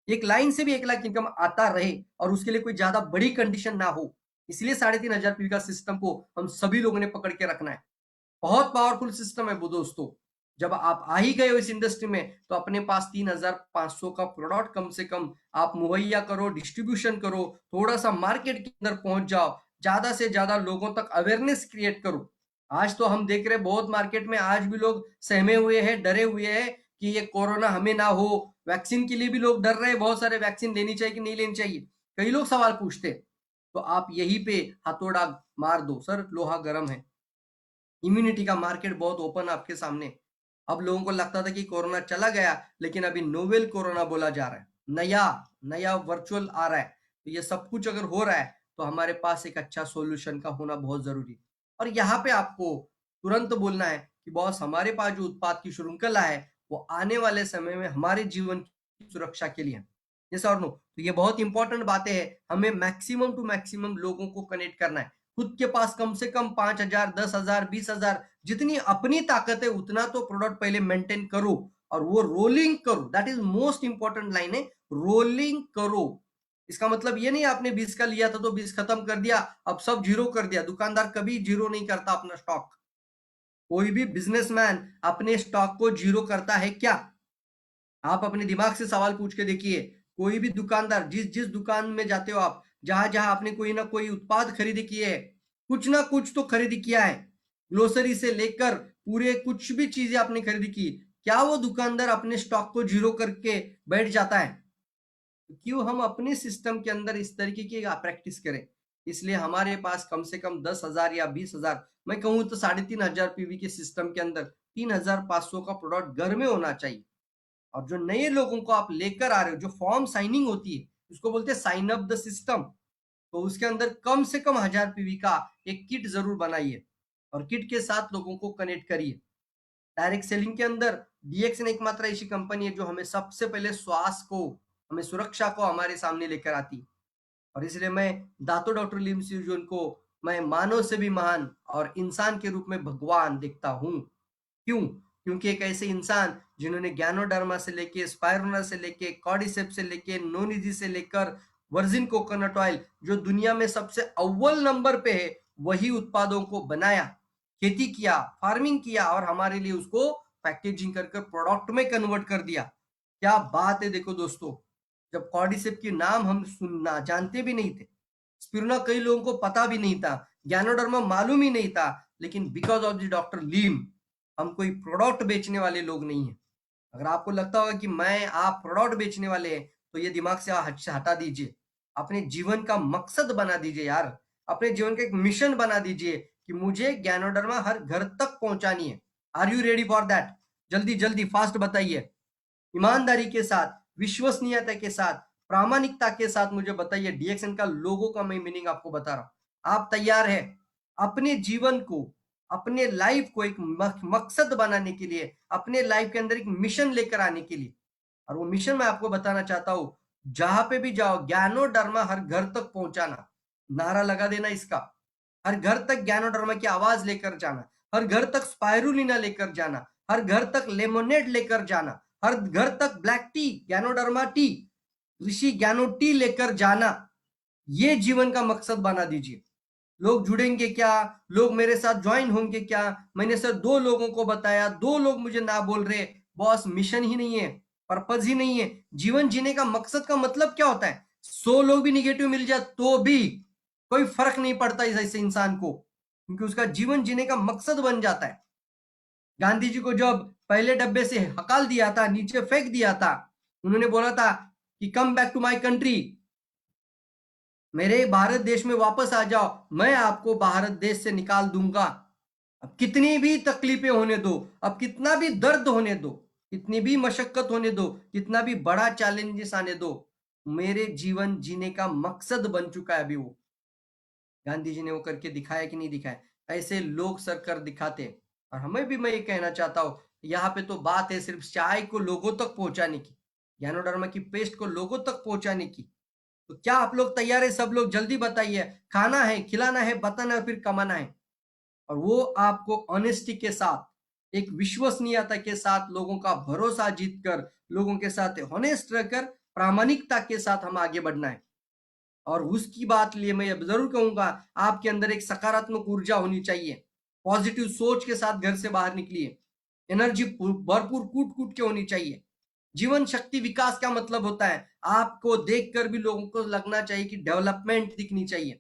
एक लाइन से भी 1 लाख इनकम आता रहे और उसके लिए कोई ज्यादा बड़ी कंडीशन ना हो। इसलिए 3,500 पीवी का सिस्टम को हम सभी लोगों ने पकड़ के रखना है। बहुत पावरफुल सिस्टम है वो दोस्तों। जब आप आ ही गए हो इस इंडस्ट्री में तो अपने पास 3,500 का प्रोडक्ट कम से कम आप मुहैया करो, डिस्ट्रीब्यूशन करो, थोड़ा सा मार्केट के अंदर पहुंच जाओ, ज्यादा से ज्यादा लोगों तक अवेयरनेस क्रिएट करो। आज तो हम देख रहे हैं बहुत मार्केट में आज भी लोग सहमे हुए हैं, डरे हुए हैं कि ये कोरोना हमें ना हो। वैक्सीन के लिए भी लोग डर रहे हैं, बहुत सारे वैक्सीन लेनी चाहिए कि नहीं लेनी चाहिए। कई लोग सवाल पूछते, तो आप यहीं पे हथौड़ा मार दो, सर लोहा गर्म है। इम्यूनिटी का मार्केट बहुत ओपन आपके सामने। अब लोगों को लगता था कि कोरोना चला गया, लेकिन अभी नोवेल कोरोना बोला जा रहा है, नया नया वर्चुअल आ रहा है। तो ये सब कुछ अगर हो रहा है तो हमारे पास एक अच्छा सॉल्यूशन का होना बहुत जरूरी है। और यहाँ पे आपको तुरंत बोलना है कि बॉस, हमारे पास जो उत्पाद की श्रृंखला है वो आने वाले समय में हमारे जीवन की सुरक्षा के लिए है। यस और नो? तो ये बहुत इंपॉर्टेंट बातें हैं। हमें मैक्सिमम टू मैक्सिमम लोगों को कनेक्ट करना है। खुद के पास कम से कम 5,000, 10,000, 20,000, जितनी अपनी ताकत है उतना तो प्रोडक्ट पहले मेंटेन करो और वो रोलिंग करो। That is most important line है, रोलिंग करो। इसका मतलब ये नहीं आपने 20 का लिया था तो 20 खत्म कर दिया, अब सब जीरो कर दिया। दुकानदार कभी जीरो नहीं करता अपना स्टॉक। कोई भी बिजनेसमैन अपने स्टॉक को जीरो करता है क्या? आप अपने दिमाग से सवाल पूछ के देखिए। कोई भी दुकानदार, जिस जिस दुकान में जाते हो आप, जहां जहां आपने कोई ना कोई उत्पाद खरीदी किए है, कुछ ना कुछ तो खरीदी किया है। ग्लोसरी से लेकर पूरे कुछ भी चीजें आपने खरीदी की, क्या वो दुकानदार अपने स्टॉक को जीरो करके बैठ जाता है? क्यों हम अपने सिस्टम के अंदर इस तरीके की प्रैक्टिस करें? इसलिए हमारे पास कम से कम 10,000 या 20,000, मैं कहूँ तो 3,500 पीवी के सिस्टम के अंदर 3,500 का प्रोडक्ट घर में होना चाहिए। और जो नए लोगों को आप लेकर आ रहे हो, जो फॉर्म साइनिंग होती है, उसको बोलते हैं साइन अप द सिस्टम। तो उसके अंदर कम से कम 1,000 पीवी का एक किट जरूर बनाइए और किट के साथ लोगों को कनेक्ट करिए। डायरेक्ट सेलिंग के अंदर डीएक्सन एकमात्र ऐसी कंपनी है जो हमें सबसे पहले श्वास को, हमें सुरक्षा को हमारे सामने लेकर आती है। और इसलिए मैं दातो डॉक्टर लिम सिजोन को मैं मानव से भी महान और इंसान के रूप में भगवान देखता हूँ। क्यों? क्योंकि एक ऐसे इंसान जिन्होंने ज्ञानोडर्मा से लेके, स्पायरुना से लेके, कॉर्डिसेप से लेके, नोनिजी से लेकर वर्जिन कोकोनट ऑयल, जो दुनिया में सबसे अव्वल नंबर पे है, वही उत्पादों को बनाया, खेती किया, फार्मिंग किया और हमारे लिए उसको पैकेजिंग कर कर प्रोडक्ट में कन्वर्ट कर दिया। क्या बात है! देखो दोस्तों, जब कॉर्डिसेप की नाम हम सुनना जानते भी नहीं थे, स्पिरुलिना कई लोगों को पता भी नहीं था, ज्ञानोडर्मा मालूम ही नहीं था, लेकिन बिकॉज ऑफ द डॉक्टर लीम हम कोई प्रोडक्ट बेचने वाले लोग नहीं है। अगर आपको लगता होगा कि मैं आप प्रोडक्ट बेचने वाले हैं तो ये दिमाग से हटा दीजिए। अपने जीवन का मकसद बना दीजिए यार। अपने जीवन का एक मिशन बना दीजिए कि मुझे ज्ञानोडर्मा हर घर तक पहुंचानी है। Are you ready for that? जल्दी जल्दी फास्ट बताइए। ईमानदारी के साथ, विश्वसनीयता के साथ, प्रामाणिकता के साथ मुझे बताइए। डीएक्सएन का लोगो का मैं मीनिंग आपको बता रहा हूं। आप तैयार है अपने जीवन को, अपने लाइफ को एक मकसद बनाने के लिए, अपने लाइफ के अंदर एक मिशन लेकर आने के लिए? और वो मिशन मैं आपको बताना चाहता हूं, जहां पे भी जाओ ज्ञानोडर्मा हर घर तक पहुंचाना। नारा लगा देना इसका। हर घर तक ज्ञानोडर्मा की आवाज लेकर जाना, हर घर तक स्पायरुलिना लेकर जाना, हर घर तक लेमोनेड लेकर जाना, हर घर तक ब्लैक टी, ज्ञानोडर्मा टी, ऋषि ज्ञानो टी लेकर जाना। ये जीवन का मकसद बना दीजिए। लोग जुड़ेंगे क्या, लोग मेरे साथ ज्वाइन होंगे क्या? मैंने सर 2 लोगों को बताया, 2 लोग मुझे ना बोल रहे। बॉस, मिशन ही नहीं है, पर्पज ही नहीं है। जीवन जीने का मकसद का मतलब क्या होता है? 100 लोग भी निगेटिव मिल जाए तो भी कोई फर्क नहीं पड़ता इस ऐसे इंसान को, क्योंकि उसका जीवन जीने का मकसद बन जाता है। गांधी जी को जब पहले डब्बे से हकाल दिया था, नीचे फेंक दिया था, उन्होंने बोला था कि come back to my country, मेरे भारत देश में वापस आ जाओ, मैं आपको भारत देश से निकाल दूंगा। अब कितनी भी तकलीफें होने दो, अब कितना भी दर्द होने दो, कितनी भी मशक्कत होने दो, कितना भी बड़ा चैलेंजेस आने दो, मेरे जीवन जीने का मकसद बन चुका है अभी वो। गांधी जी ने वो करके दिखाया कि नहीं दिखाया? ऐसे लोग सर कर दिखाते हैं। और हमें भी मैं ये कहना चाहता हूँ, यहाँ पे तो बात है सिर्फ चाय को लोगों तक पहुंचाने की, ज्ञानोडर्मा की पेस्ट को लोगों तक पहुंचाने की। तो क्या आप लोग तैयार है? सब लोग जल्दी बताइए। खाना है, खिलाना है, बताना है, फिर कमाना है। और वो आपको ऑनेस्टी के साथ, एक विश्वसनीयता के साथ, लोगों का भरोसा जीतकर, लोगों के साथ ऑनेस्ट रहकर, प्रामाणिकता के साथ हम आगे बढ़ना है। और उसकी बात लिए मैं अब जरूर कहूंगा, आपके अंदर एक सकारात्मक ऊर्जा होनी चाहिए। पॉजिटिव सोच के साथ घर से बाहर निकलिए। एनर्जी भरपूर कूट कूट के होनी चाहिए। जीवन शक्ति विकास का मतलब होता है, आपको देखकर भी लोगों को लगना चाहिए कि डेवलपमेंट दिखनी चाहिए।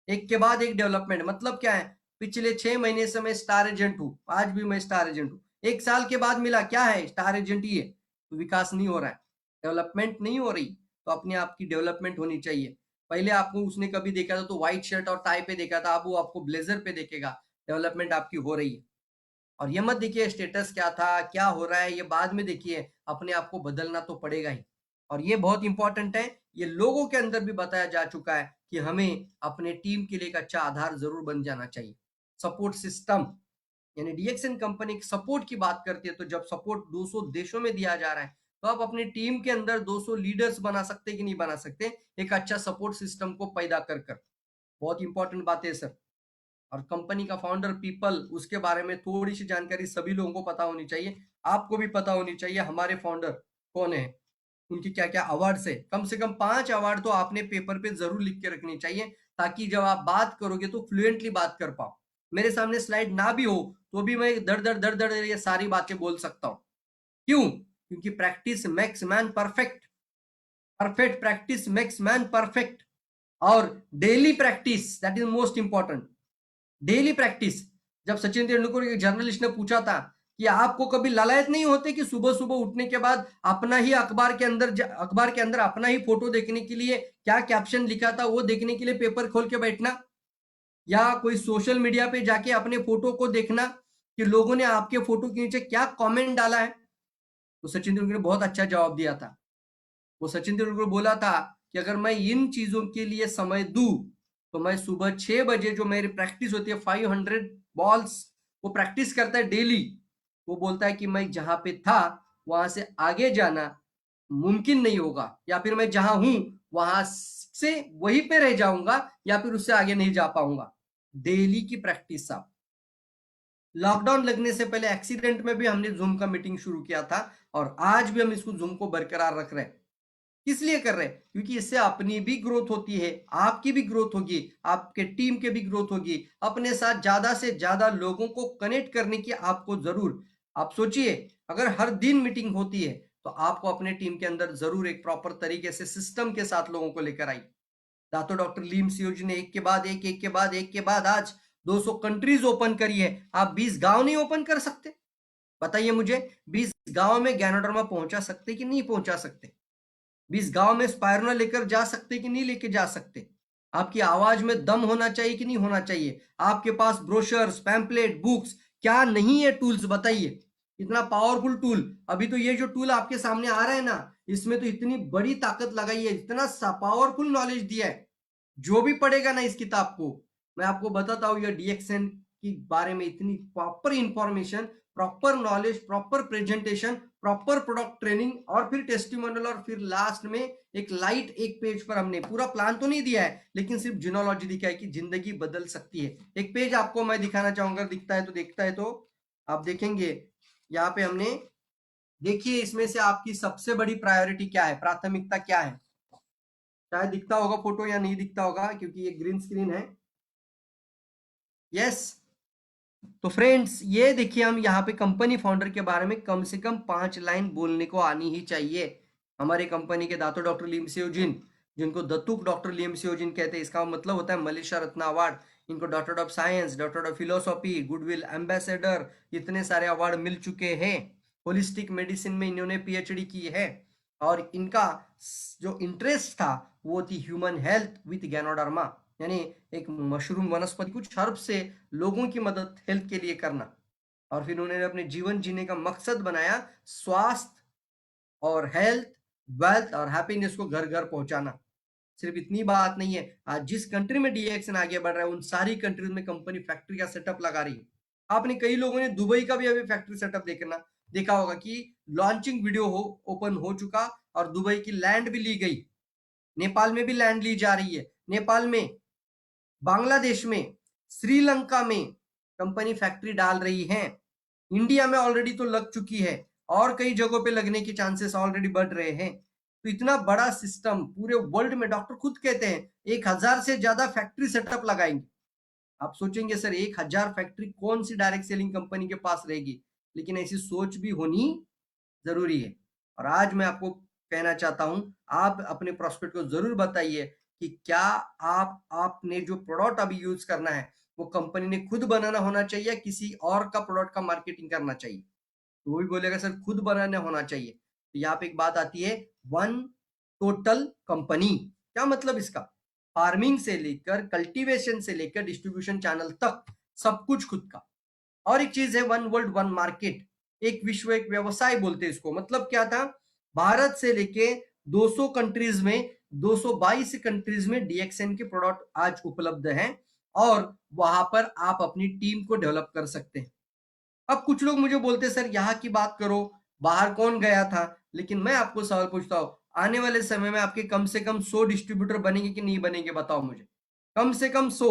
एक के बाद एक डेवलपमेंट। मतलब क्या है? पिछले 6 महीने से मैं स्टार एजेंट हूं, आज भी मैं स्टार एजेंट हूं। 1 साल के बाद मिला, क्या है? स्टार एजेंट ही है। तो विकास नहीं हो रहा है, डेवलपमेंट नहीं हो रही। तो अपने आप की डेवलपमेंट होनी चाहिए। पहले आपको उसने कभी देखा था तो व्हाइट शर्ट और टाई पे देखा था, अब वो आपको ब्लेजर पे देखेगा। डेवलपमेंट आपकी हो रही है। और ये मत देखिए स्टेटस क्या था, क्या हो रहा है, ये बाद में देखिए। अपने आप को बदलना तो पड़ेगा ही। और ये बहुत इंपॉर्टेंट है, ये लोगों के अंदर भी बताया जा चुका है कि हमें अपने टीम के लिए एक अच्छा आधार जरूर बन जाना चाहिए। सपोर्ट सिस्टम, यानी डीएक्सएन कंपनी सपोर्ट की बात करती है, तो जब सपोर्ट 200 देशों में दिया जा रहा है, तो आप अपनी टीम के अंदर 200 लीडर्स बना सकते कि नहीं बना सकते, एक अच्छा सपोर्ट सिस्टम को पैदा कर कर। बहुत इंपॉर्टेंट बात है सर। और कंपनी का फाउंडर पीपल, उसके बारे में थोड़ी सी जानकारी सभी लोगों को पता होनी चाहिए। आपको भी पता होनी चाहिए हमारे फाउंडर कौन है, उनकी क्या क्या अवार्ड्स है। कम से कम 5 अवार्ड तो आपने पेपर पे जरूर लिख के रखनी चाहिए, ताकि जब आप बात करोगे तो फ्लुएंटली बात कर पाओ। मेरे सामने स्लाइड ना भी हो तो भी मैं दर दर ये सारी बातें बोल सकता हूँ। क्यों? क्योंकि practice makes man perfect. Perfect practice makes man perfect. और daily practice, that is most important. Daily practice. जब सचिन तेंदुलकर के जर्नलिस्ट ने पूछा था कि आपको कभी लालच नहीं होते कि सुबह सुबह उठने के बाद अपना ही अखबार के अंदर अपना ही फोटो देखने के लिए क्या कैप्शन लिखा था वो देखने के लिए पेपर खोल के बैठना, या कोई सोशल मीडिया पे जाके अपने फोटो को देखना कि लोगों ने आपके फोटो के नीचे क्या कमेंट डाला है? तो सचिन तेंदुलकर ने बहुत अच्छा जवाब दिया था। वो सचिन तेंदुलकर बोला था कि अगर मैं इन चीजों के लिए समय दूं, तो मैं सुबह 6 बजे जो मेरी प्रैक्टिस होती है 500 बॉल्स, वो प्रैक्टिस करता है डेली। वो बोलता है कि मैं जहां पे था वहां से आगे जाना मुमकिन नहीं होगा, या फिर मैं जहां हूं वहां से वहीं पे रह जाऊंगा, या फिर उससे आगे नहीं जा पाऊंगा। डेली की प्रैक्टिस साहब। लॉकडाउन लगने से पहले एक्सीडेंट में भी हमने जूम का मीटिंग शुरू किया था, और आज भी हम इसको जूम को बरकरार रख रहे हैं। किस लिए कर रहे हैं? क्योंकि इससे अपनी भी ग्रोथ होती है, आपकी भी ग्रोथ होगी, आपके टीम के भी ग्रोथ होगी। अपने साथ ज्यादा से ज्यादा लोगों को कनेक्ट करने की आपको जरूर, आप सोचिए, अगर हर दिन मीटिंग होती है तो आपको अपने टीम के अंदर जरूर एक प्रॉपर तरीके से सिस्टम के साथ लोगों को लेकर आई। दातो डॉक्टर लीम सियो जी ने एक के बाद एक के बाद एक के बाद आज 200 कंट्रीज ओपन करी है। आप 20 गांव नहीं ओपन कर सकते? बताइए मुझे, 20 गांव में ज्ञानोडर्मा पहुंचा सकते कि नहीं पहुंचा सकते? 20 गांव में स्पायरुना लेकर जा सकते कि नहीं लेके जा सकते? आपकी आवाज में दम होना चाहिए कि नहीं होना चाहिए? आपके पास ब्रोशर्स, पैम्पलेट, बुक्स क्या नहीं है टूल्स बताइए? इतना पावरफुल टूल, अभी तो ये जो टूल आपके सामने आ रहा है ना, इसमें तो इतनी बड़ी ताकत लगाई है, इतना पावरफुल नॉलेज दिया है। जो भी पढ़ेगा ना इस किताब को, मैं आपको बताता हूँ ये डीएक्सएन के बारे में इतनी proper information, proper knowledge, proper presentation, proper product training और फिर टेस्टिमोनियल और फिर लास्ट में एक लाइट एक पेज पर हमने पूरा प्लान तो नहीं दिया है लेकिन सिर्फ जिनोलॉजी दिखा है कि जिंदगी बदल सकती है। एक पेज आपको मैं दिखाना चाहूंगा, दिखता है तो देखता है तो आप देखेंगे यहाँ पे हमने, देखिए इसमें से आपकी सबसे बड़ी प्रायोरिटी क्या है, प्राथमिकता क्या है। शायद दिखता होगा फोटो या नहीं दिखता होगा क्योंकि ये ग्रीन स्क्रीन है। यस। तो फ्रेंड्स ये देखिए हम यहाँ पे कंपनी फाउंडर के बारे में कम से कम 5 लाइन बोलने को आनी ही चाहिए। हमारे कंपनी के दातो डॉक्टर लीम सियोजिन, जिनको दत्तुक डॉक्टर लीम सियोजिन कहते हैं, इसका मतलब होता है मलेशिया रत्न अवार्ड। इनको doctor of science, doctor of philosophy, goodwill ambassador, इतने सारे अवार्ड मिल चुके हैं। होलिस्टिक मेडिसिन में इन्होंने पीएचडी की है और इनका जो इंटरेस्ट था वो थी ह्यूमन हेल्थ विथ गैनोडर्मा, यानी एक मशरूम वनस्पति कुछ हर्ब से लोगों की मदद हेल्थ के लिए करना। और फिर उन्होंने अपने जीवन जीने का मकसद बनाया स्वास्थ्य और हेल्थ, वेल्थ और हैप्पीनेस को घर घर पहुंचाना। सिर्फ इतनी बात नहीं है, आज जिस कंट्री में डीएक्सन आगे बढ़ रहा है उन सारी कंट्रीज में कंपनी फैक्ट्री का सेटअप लगा रही है। आपने कई लोगों ने दुबई का भी अभी फैक्ट्री सेटअप देखा होगा कि लॉन्चिंग वीडियो ओपन हो चुका और दुबई की लैंड भी ली गई। नेपाल में भी लैंड ली जा रही है। नेपाल में, बांग्लादेश में, श्रीलंका में कंपनी फैक्ट्री डाल रही है। इंडिया में ऑलरेडी तो लग चुकी है और कई जगहों पे लगने के चांसेस ऑलरेडी बढ़ रहे हैं। तो इतना बड़ा सिस्टम पूरे वर्ल्ड में, डॉक्टर खुद कहते हैं 1000 से ज्यादा फैक्ट्री सेटअप लगाएंगे। आप सोचेंगे सर 1000 फैक्ट्री कौन सी डायरेक्ट सेलिंग कंपनी के पास रहेगी, लेकिन ऐसी सोच भी होनी जरूरी है। और आज मैं आपको कहना चाहता हूं, आप अपने प्रोस्पेक्ट को जरूर बताइए कि क्या आपने जो प्रोडक्ट अभी यूज करना है वो कंपनी ने खुद बनाना होना चाहिए या किसी और का प्रोडक्ट का मार्केटिंग करना चाहिए। तो वो भी बोलेगा सर खुद बनाना होना चाहिए। तो यहाँ पे एक बात आती है, वन टोटल कंपनी, क्या मतलब इसका? फार्मिंग से लेकर कल्टीवेशन से लेकर डिस्ट्रीब्यूशन चैनल तक सब कुछ खुद का। और एक चीज है वन वर्ल्ड वन मार्केट, एक विश्व एक व्यवसाय बोलते हैं इसको। मतलब क्या था, भारत से लेके 200 कंट्रीज में, 222 कंट्रीज में डीएक्सएन के प्रोडक्ट आज उपलब्ध हैं और वहां पर आप अपनी टीम को डेवलप कर सकते हैं। अब कुछ लोग मुझे बोलते हैं सर यहाँ की बात करो, बाहर कौन गया था। लेकिन मैं आपको सवाल पूछता हूँ, आने वाले समय में आपके कम से कम 100 डिस्ट्रीब्यूटर बनेंगे कि नहीं बनेंगे, बताओ मुझे। कम से कम 100,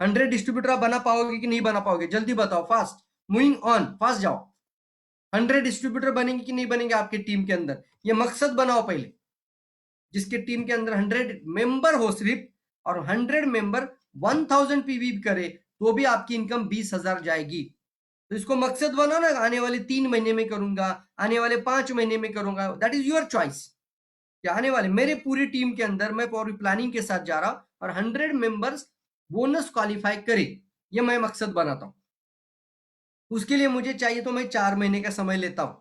100 डिस्ट्रीब्यूटर आप बना पाओगे कि नहीं बना पाओगे, जल्दी बताओ, फास्ट, मूविंग ऑन, फास्ट जाओ। 100 डिस्ट्रीब्यूटर बनेंगे कि नहीं बनेंगे आपके टीम के अंदर, ये मकसद बनाओ पहले। जिसके टीम के अंदर 100 मेंबर हो सिर्फ, और 100 मेंबर 1000 पीवी करे तो भी आपकी इनकम 20,000 जाएगी। तो इसको मकसद बनाओ ना, आने वाले 3 महीने में करूंगा, आने वाले 5 महीने में करूंगा, दैट इज योर चॉइस। कि आने वाले मेरे पूरी टीम के अंदर मैं पूरी प्लानिंग के साथ जा रहा हूं और 100 मेंबर्स बोनस क्वालिफाई करे, ये मैं मकसद बनाता हूं। उसके लिए मुझे चाहिए तो मैं 4 महीने का समय लेता हूं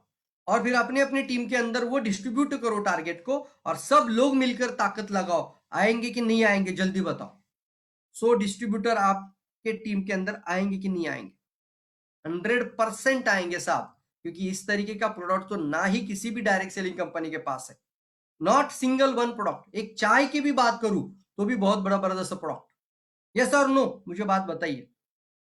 और फिर अपने अपने टीम के अंदर वो डिस्ट्रीब्यूट करो टारगेट को और सब लोग मिलकर ताकत लगाओ। आएंगे कि नहीं आएंगे जल्दी बताओ। 100 डिस्ट्रीब्यूटर आपके टीम के अंदर आएंगे कि नहीं आएंगे? 100% आएंगे साहब, क्योंकि इस तरीके का प्रोडक्ट तो ना ही किसी भी डायरेक्ट सेलिंग कंपनी के पास है। नॉट सिंगल वन प्रोडक्ट, एक चाय की भी बात करूं तो भी बहुत बड़ा बड़ा प्रोडक्ट। यस और नो, मुझे बात बताइए।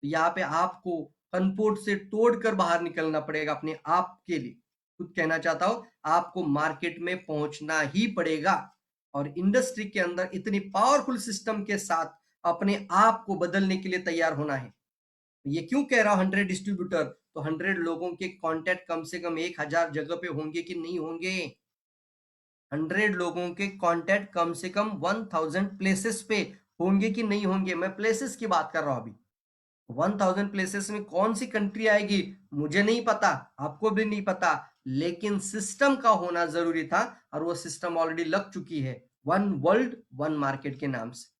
यहाँ पे आपको कनपोर्ट से तोड़कर बाहर निकलना पड़ेगा अपने आप के लिए। खुद कहना चाहता हूं, आपको मार्केट में पहुंचना ही पड़ेगा और इंडस्ट्री के अंदर इतनी पावरफुल सिस्टम के साथ अपने आप को बदलने के लिए तैयार होना है। ये क्यों कह रहा हूं 100 डिस्ट्रीब्यूटर, तो 100 लोगों के कॉन्टेक्ट कम से कम 1000 जगह पे होंगे कि नहीं होंगे? 100 लोगों के कॉन्टेक्ट कम से कम 1000 प्लेसेस पे होंगे कि नहीं होंगे? मैं प्लेसेस की बात कर रहा हूं अभी। 1000 प्लेसेस में कौन सी कंट्री आएगी मुझे नहीं पता, आपको भी नहीं पता, लेकिन सिस्टम का होना जरूरी था और वो सिस्टम ऑलरेडी लग चुकी है, वन वर्ल्ड वन मार्केट के नाम से।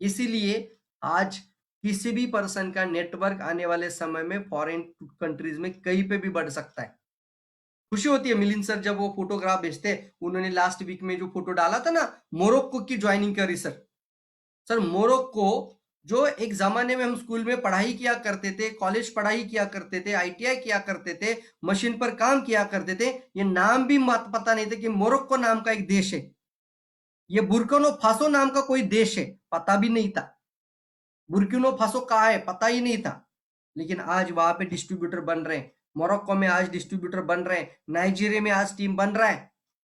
इसीलिए आज किसी भी पर्सन का नेटवर्क आने वाले समय में फॉरेन कंट्रीज में कहीं पे भी बढ़ सकता है। खुशी होती है मिलिंद सर जब वो फोटोग्राफ भेजते, उन्होंने लास्ट वीक में जो फोटो डाला था ना, मोरक्को की ज्वाइनिंग करी सर। सर मोरक्को, जो एक जमाने में हम स्कूल में पढ़ाई किया करते थे, कॉलेज पढ़ाई किया करते थे, आईटीआई किया करते थे, मशीन पर काम किया करते थे, ये नाम भी मत पता नहीं था कि मोरक्को नाम का एक देश है, ये बुर्किना फासो नाम का कोई देश है, पता भी नहीं था। बुर्किना फासो कहाँ है पता ही नहीं था, लेकिन आज वहां पे डिस्ट्रीब्यूटर बन रहे हैं, मोरक्को में आज डिस्ट्रीब्यूटर बन रहे हैं, नाइजीरिया में आज टीम बन रहा है।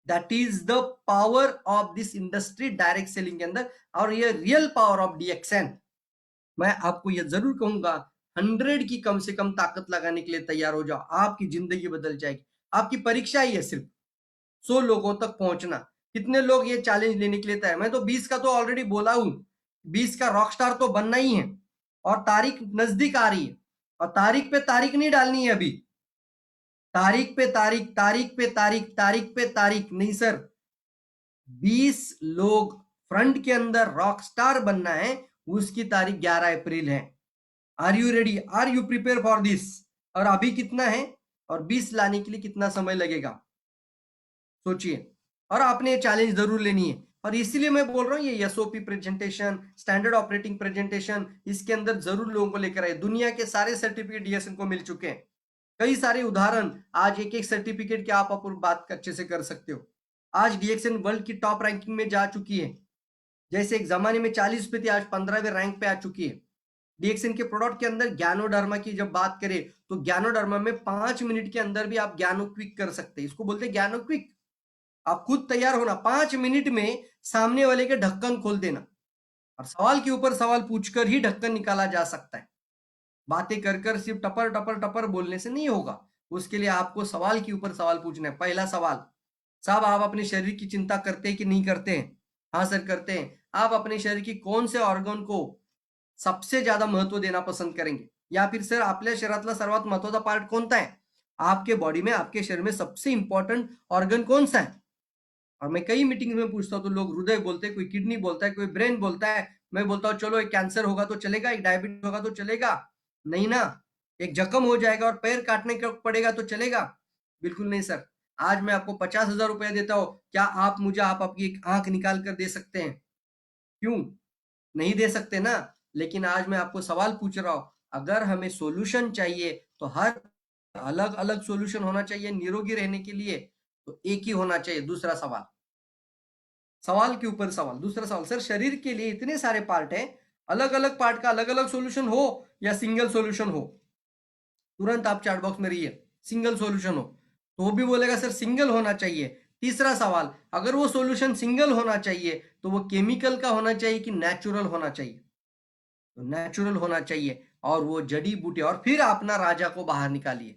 That is the power of this industry direct selling के अंदर, और ये रियल पावर ऑफ डीएक्सएन। मैं आपको ये जरूर कहूंगा, 100 की कम से कम ताकत लगाने के लिए तैयार हो जाओ, आपकी जिंदगी बदल जाएगी। आपकी परीक्षा ही है सिर्फ 100 लोगों तक पहुंचना। कितने लोग ये चैलेंज लेने के लिए तैयार? मैं तो 20 का तो ऑलरेडी बोला हूं, 20 का रॉकस्टार तो बनना ही है, और तारीख नजदीक आ रही है, और तारीख पे तारीख नहीं डालनी है अभी, तारीख पे तारीख, तारीख पे तारीख, तारीख पे तारीख नहीं सर। 20 लोग फ्रंट के अंदर रॉक स्टार बनना है, उसकी तारीख 11 अप्रैल है। Are you ready? Are you prepare for this? और अभी कितना है, और 20 लाने के लिए कितना समय लगेगा, सोचिए। और आपने ये चैलेंज जरूर लेनी है, और इसीलिए मैं बोल रहा हूँ ये SOP presentation, standard operating presentation, इसके अंदर जरूर लोगों को लेकर आए। दुनिया के सारे सर्टिफिकेट डीएसएन को मिल चुके हैं, कई सारे उदाहरण, आज एक एक सर्टिफिकेट के आप बात अच्छे से कर सकते हो। आज डीएक्सएन वर्ल्ड की टॉप रैंकिंग में जा चुकी है, जैसे एक जमाने में 40 पे थी, आज 15वें रैंक पे आ चुकी है। डीएक्सएन के प्रोडक्ट के अंदर ज्ञानोडर्मा की जब बात करें, तो ज्ञानोडर्मा में 5 मिनट के अंदर भी आप ज्ञानो क्विक कर सकते हैं, इसको बोलते हैं ज्ञानो क्विक। आप खुद तैयार होना, 5 मिनट में सामने वाले के ढक्कन खोल देना, और सवाल के ऊपर सवाल पूछकर ही ढक्कन निकाला जा सकता है। बातें कर कर सिर्फ टपर टपर टपर बोलने से नहीं होगा, उसके लिए आपको सवाल के ऊपर सवाल पूछना है। पहला सवाल, साहब आप अपने शरीर की चिंता करते हैं कि नहीं करते हैं? हाँ सर करते हैं। आप अपने शरीर की कौन से ऑर्गन को सबसे ज्यादा महत्व देना पसंद करेंगे? या फिर सर आपल्या शरीरातला सर्वात महत्वाचा पार्ट कोणता है? आपके बॉडी में, आपके शरीर में सबसे इंपॉर्टेंट ऑर्गन कौन सा है? और मैं कई मीटिंग में पूछता हूँ तो लोग हृदय बोलते हैं, कोई किडनी बोलता है, कोई ब्रेन बोलता है। मैं बोलता हूँ चलो एक कैंसर होगा तो चलेगा, एक डायबिटीज होगा तो चलेगा? नहीं ना। एक जख्म हो जाएगा और पैर काटने का पड़ेगा तो चलेगा? बिल्कुल नहीं सर। आज मैं आपको 50,000 रुपया देता हूँ, क्या आप मुझे आप आपकी एक आंख निकाल कर दे सकते हैं? क्यों नहीं दे सकते ना? लेकिन आज मैं आपको सवाल पूछ रहा हूँ, अगर हमें सॉल्यूशन चाहिए तो हर अलग अलग सॉल्यूशन होना चाहिए निरोगी रहने के लिए, तो एक ही होना चाहिए। दूसरा सवाल, सवाल के ऊपर सवाल, दूसरा सवाल, सर शरीर के लिए इतने सारे पार्ट हैं, अलग अलग पार्ट का अलग अलग सॉल्यूशन हो या सिंगल सॉल्यूशन हो? तुरंत आप चैट बॉक्स में रहिए, सिंगल सॉल्यूशन हो, तो वो भी बोलेगा सर सिंगल होना चाहिए। तीसरा सवाल, अगर वो सॉल्यूशन सिंगल होना चाहिए तो वो केमिकल का होना चाहिए कि नेचुरल होना चाहिए? तो नेचुरल होना चाहिए, और वो जड़ी बूटी, और फिर अपना राजा को बाहर निकालिए।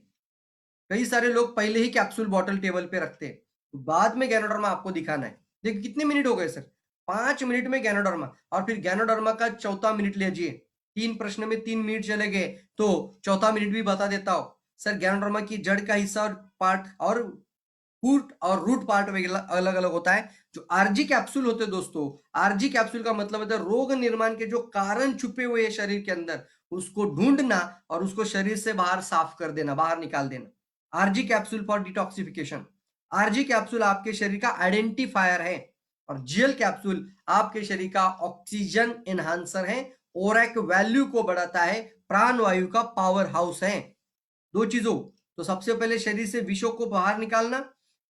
कई सारे लोग पहले ही कैप्सूल बॉटल टेबल पे रखते हैं, तो बाद में गैनोडर्मा आपको दिखाना है। देखिए कितने मिनट हो गए सर, 5 मिनट में गैनोडर्मा, और फिर गैनोडर्मा का चौथा मिनट लीजिए। 3 प्रश्न में 3 मिनट चले गए, तो चौथा मिनट भी बता देता हूं। सर गैनोडर्मा की जड़ का हिस्सा और पार्ट, और फूट और रूट पार्ट अलग अलग होता है। जो आरजी कैप्सूल होते हैं दोस्तों, आरजी कैप्सूल का मतलब होता है रोग निर्माण के जो कारण छुपे हुए हैं शरीर के अंदर, उसको ढूंढना और उसको शरीर से बाहर साफ कर देना, बाहर निकाल देना। RG capsule for detoxification. RG capsule आपके शरीर का आइडेंटिफायर है, और जीएल कैप्सूल आपके शरीर का ऑक्सीजन एनहांसर है, ओरैक वैल्यू को बढ़ाता है, प्राण वायु का पावर हाउस है। दो चीजों, तो सबसे पहले शरीर से विषों को बाहर निकालना,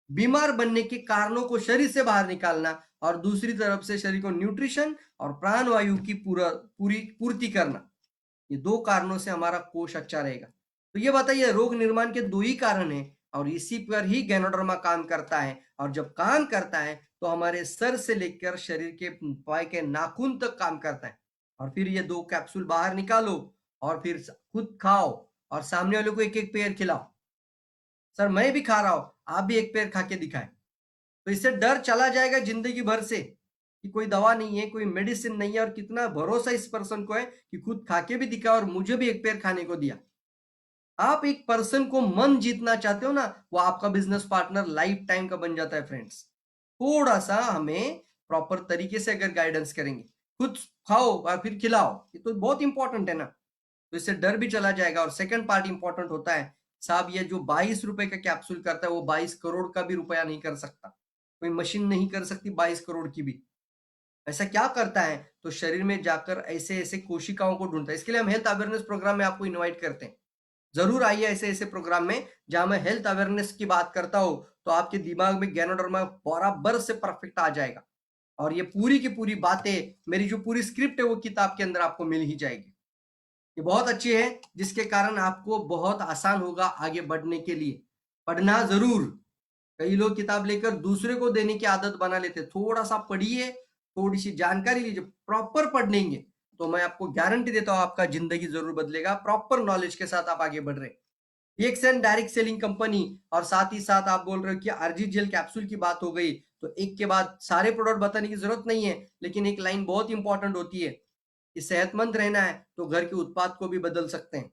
बीमार बनने के कारणों को शरीर से बाहर निकालना, और दूसरी तरफ से शरीर को न्यूट्रिशन और प्राण वायु की पूरी पूर्ति करना। ये दो कारणों से हमारा कोष अच्छा रहेगा। तो ये बताइए, रोग निर्माण के दो ही कारण हैं, और इसी पर ही गैनोडर्मा काम करता है, और जब काम करता है तो हमारे सर से लेकर शरीर के पाय के नाखून तक काम करता है। और फिर ये दो कैप्सूल बाहर निकालो, और फिर खुद खाओ, और सामने वाले को एक एक पेयर खिलाओ। सर मैं भी खा रहा हूं, आप भी एक पेयर खा के दिखाएं, तो इससे डर चला जाएगा जिंदगी भर से कि कोई दवा नहीं है, कोई मेडिसिन नहीं है, और कितना भरोसा इस पर्सन को है कि खुद खा के भी दिखा और मुझे भी एक पेयर खाने को दिया। आप एक पर्सन को मन जीतना चाहते हो ना, वो आपका बिजनेस पार्टनर लाइफ टाइम का बन जाता है फ्रेंड्स। थोड़ा सा हमें प्रॉपर तरीके से अगर गाइडेंस करेंगे, खुद खाओ और फिर खिलाओ, ये तो बहुत इंपॉर्टेंट है ना। तो इससे डर भी चला जाएगा। और सेकंड पार्ट इंपॉर्टेंट होता है, साहब ये जो 22 रुपए का कैप्सूल करता है, वो 22 करोड़ का भी रुपया नहीं कर सकता। कोई मशीन नहीं कर सकती 22 करोड़ की भी। ऐसा क्या करता है? तो शरीर में जाकर ऐसे-ऐसे कोशिकाओं को ढूँढता है। इसके लिए हम हेल्थ अवेयरनेस प्रोग्राम में आपको इनवाइट करते हैं। ज़रूर आइए ऐसे-ऐसे प्रोग्राम में जहाँ मैं हेल्थ अवेयरनेस की बात करता हूँ, तो आपके दिमाग में गैनोडर्मा बराबर से परफेक्ट आ जाएगा। और ये पूरी की पूरी बातें, मेरी जो पूरी स्क्रिप्ट है वो किताब के अंदर आपको मिल ही जाएगी। ये बहुत अच्छी है, जिसके कारण आपको बहुत आसान होगा आगे बढ़ने के लिए। पढ़ना ज़रूर, कई लोग किताब लेकर दूसरे को देने की आदत बना लेते हैं। थोड़ा-सा पढ़िए, थोड़ी-सी जानकारी लीजिए, प्रॉपर पढ़ेंगे, तो मैं आपको गारंटी देता हूँ आपका ज़िंदगी ज़रूर बदलेगा, प्रॉपर नॉलेज के साथ आप आगे बढ़ रहे हैं। एक्सन डायरेक्ट सेलिंग कंपनी और साथ ही साथ आप बोल रहे हो कि आरजीजेल कैप्सूल की बात हो गई, तो एक के बाद सारे प्रोडक्ट बताने की ज़रूरत नहीं है, लेकिन एक लाइन बहुत इंपॉर्टेंट होती है कि सेहतमंद रहना है, तो घर के उत्पाद को भी बदल सकते हैं।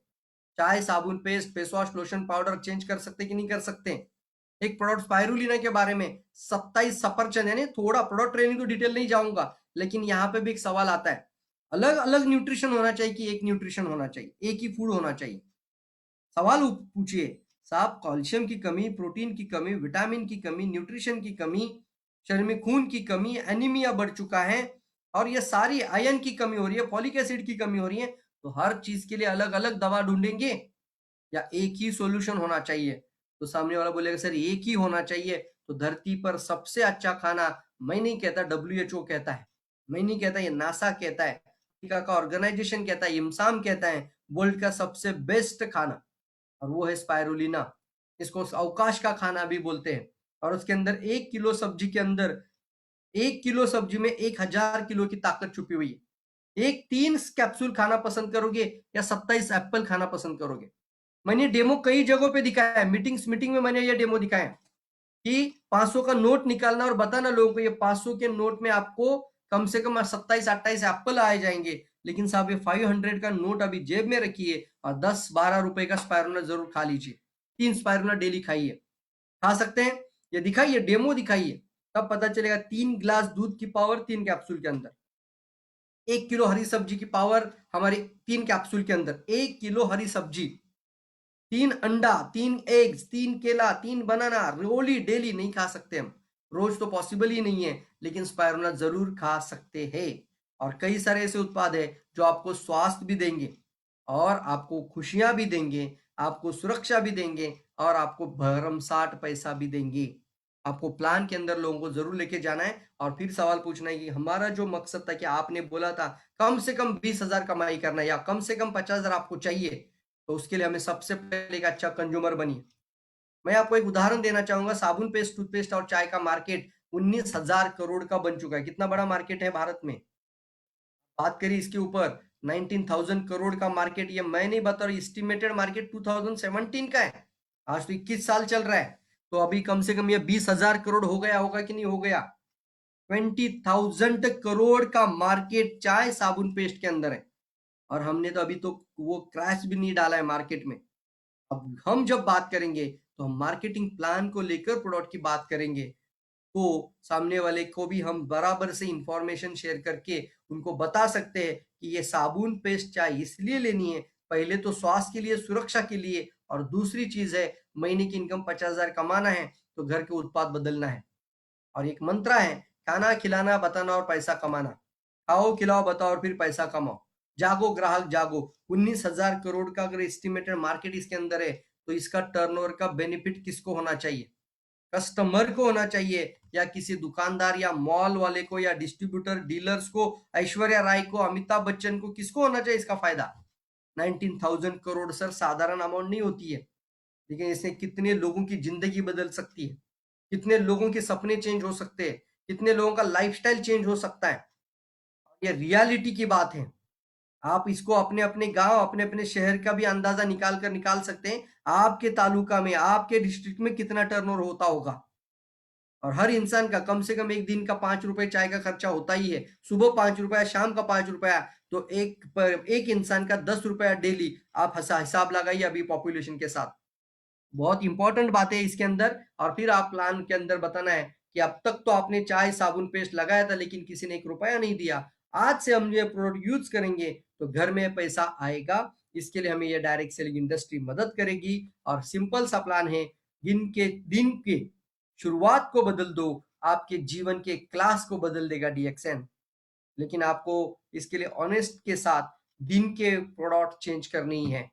चाय, साबुन, paste, face wash, lotion, powder change कर सकते हैं कि नहीं कर सकते? एक प्रोडक्ट स्पाइरुलिना के बारे में 27 सफरचंद, यानी थोड़ा प्रोडक्ट ट्रेनिंग तो डिटेल नहीं जाऊँगा, लेकिन यहाँ पे भी एक सवाल आता है। अलग-अलग न्यूट्रिशन होना चाहिए कि एक न्यूट्रिशन होना चाहिए? एक ही फूड होना चाहिए? सवाल पूछिए। साहब, कैल्शियम की कमी, प्रोटीन की कमी, विटामिन की कमी, न्यूट्रिशन की कमी, शरीर में खून की कमी, एनीमिया बढ़ चुका है और ये सारी आयरन की कमी हो रही है, फॉलिक एसिड की कमी हो रही है, तो हर चीज के लिए अलग अलग दवा ढूंढेंगे या एक ही सॉल्यूशन होना चाहिए? तो सामने वाला बोलेगा सर एक ही होना चाहिए। तो धरती पर सबसे अच्छा खाना मैं नहीं कहता, डब्ल्यू कहता है, मैं नहीं कहता, ये नासा कहता है, अमेरिका का ऑर्गेनाइजेशन कहता है, इम्साम कहता है, वर्ल्ड का सबसे बेस्ट खाना, और वो है स्पाइरुलिना। इसको अवकाश का खाना भी बोलते हैं। और उसके अंदर 1 किलो सब्जी के अंदर 1 किलो सब्जी में 1000 किलो की ताकत छुपी हुई है। एक 3 कैप्सूल खाना पसंद करोगे या 27 एप्पल खाना पसंद करोगे? मैंने डेमो कई जगहों पे दिखाया है, मीटिंग में मैंने ये डेमो दिखाया है कि 500 का नोट निकालना और बताना लोगों को ये 500 के नोट में आपको कम से कम 27-28 एप्पल आए जाएंगे। लेकिन साहब ये 500 का नोट अभी जेब में रखिए और 10-12 रुपए का स्पाइरुलिना जरूर खा लीजिए। 3 स्पाइरुलिना डेली खाइए। खा सकते हैं? ये दिखाइए, डेमो दिखाइए, तब पता चलेगा। 3 गिलास दूध की पावर 3 कैप्सूल के अंदर, 1 किलो हरी सब्जी की पावर हमारी 3 कैप्सूल के अंदर, 1 किलो हरी सब्जी, 3 अंडा, 3 एग्स, 3 केला, 3 बनाना रोली डेली नहीं खा सकते हम। रोज तो पॉसिबल ही नहीं है, लेकिन स्पाइरुलिना जरूर खा सकते हैं। और कई सारे ऐसे उत्पाद है जो आपको स्वास्थ्य भी देंगे और आपको खुशियां भी देंगे, आपको सुरक्षा भी देंगे और आपको भरमसाठ पैसा भी देंगे। आपको प्लान के अंदर लोगों को जरूर लेके जाना है और फिर सवाल पूछना है कि हमारा जो मकसद था कि आपने बोला था कम से कम 20,000 कमाई करना है या कम से कम 50,000 आपको चाहिए, तो उसके लिए हमें सबसे पहले एक अच्छा कंज्यूमर बनिए। मैं आपको एक उदाहरण देना चाहूंगा। साबुन, पेस्ट, टूथपेस्ट और चाय का मार्केट 19,000 करोड़ का बन चुका है। कितना बड़ा मार्केट है भारत में? बात करिए इसके ऊपर, 19,000 करोड़ का मार्केट, ये मैं नहीं बता रहा, एस्टिमेटेड मार्केट 2017 का है। आज तो 21 साल चल रहा है, तो अभी कम से कम ये 20,000 करोड़ हो गया होगा कि नहीं हो गया? 20,000 करोड़ का मार्केट चाय, साबुन, पेस्ट के अंदर है और हमने तो अभी तो वो क्रैश भी नहीं डाला है मार्केट में। अब हम जब बात करेंगे तो हम मार्केटिंग प्लान को लेकर प्रोडक्ट की बात करेंगे, तो सामने वाले को भी हम बराबर से इंफॉर्मेशन शेयर करके उनको बता सकते हैं कि ये साबुन, पेस्ट, चाय इसलिए लेनी है, पहले तो स्वास्थ्य के लिए, सुरक्षा के लिए, और दूसरी चीज है महीने की इनकम 50,000 कमाना है तो घर के उत्पाद बदलना है। और एक मंत्र है, खाना, खिलाना, बताना और पैसा कमाना। खाओ, खिलाओ, बताओ और फिर पैसा कमाओ। जागो ग्राहक जागो। 19,000 करोड़ का अगर एस्टिमेटेड मार्केट इसके अंदर है, तो इसका टर्नओवर का बेनिफिट किसको होना चाहिए? कस्टमर को होना चाहिए या किसी दुकानदार या मॉल वाले को या डिस्ट्रीब्यूटर डीलर्स को, ऐश्वर्या राय को, अमिताभ बच्चन को, किसको होना चाहिए इसका फायदा? 19,000 करोड़ सर साधारण अमाउंट नहीं होती है, लेकिन इससे कितने लोगों की जिंदगी बदल सकती है, कितने लोगों के सपने चेंज हो सकते हैं, कितने लोगों का लाइफस्टाइल चेंज हो सकता है। ये रियलिटी की बात है। आप इसको अपने अपने गांव, अपने अपने शहर का भी अंदाजा निकाल सकते हैं। आपके तालुका में, आपके डिस्ट्रिक्ट में कितना टर्नओवर होता होगा। और हर इंसान का कम से कम एक दिन का 5 रुपए चाय का खर्चा होता ही है। सुबह 5 रुपया, शाम का 5 रुपया, तो एक इंसान का 10 रुपया डेली। आप हिसाब लगाइए अभी पॉपुलेशन के साथ। बहुत इंपॉर्टेंट बात है इसके अंदर। और फिर आप प्लान के अंदर बताना है कि अब तक तो आपने चाय, साबुन, पेस्ट लगाया था लेकिन किसी ने 1 रुपया नहीं दिया। आज से हम ये प्रोडक्ट यूज करेंगे तो घर में पैसा आएगा। इसके लिए हमें ये डायरेक्ट सेलिंग इंडस्ट्री मदद करेगी। और सिंपल सा प्लान है, दिन के शुरुआत को बदल दो, आपके जीवन के क्लास को बदल देगा डीएक्सएन। लेकिन आपको इसके लिए ऑनेस्ट के साथ दिन के प्रोडक्ट चेंज करनी है।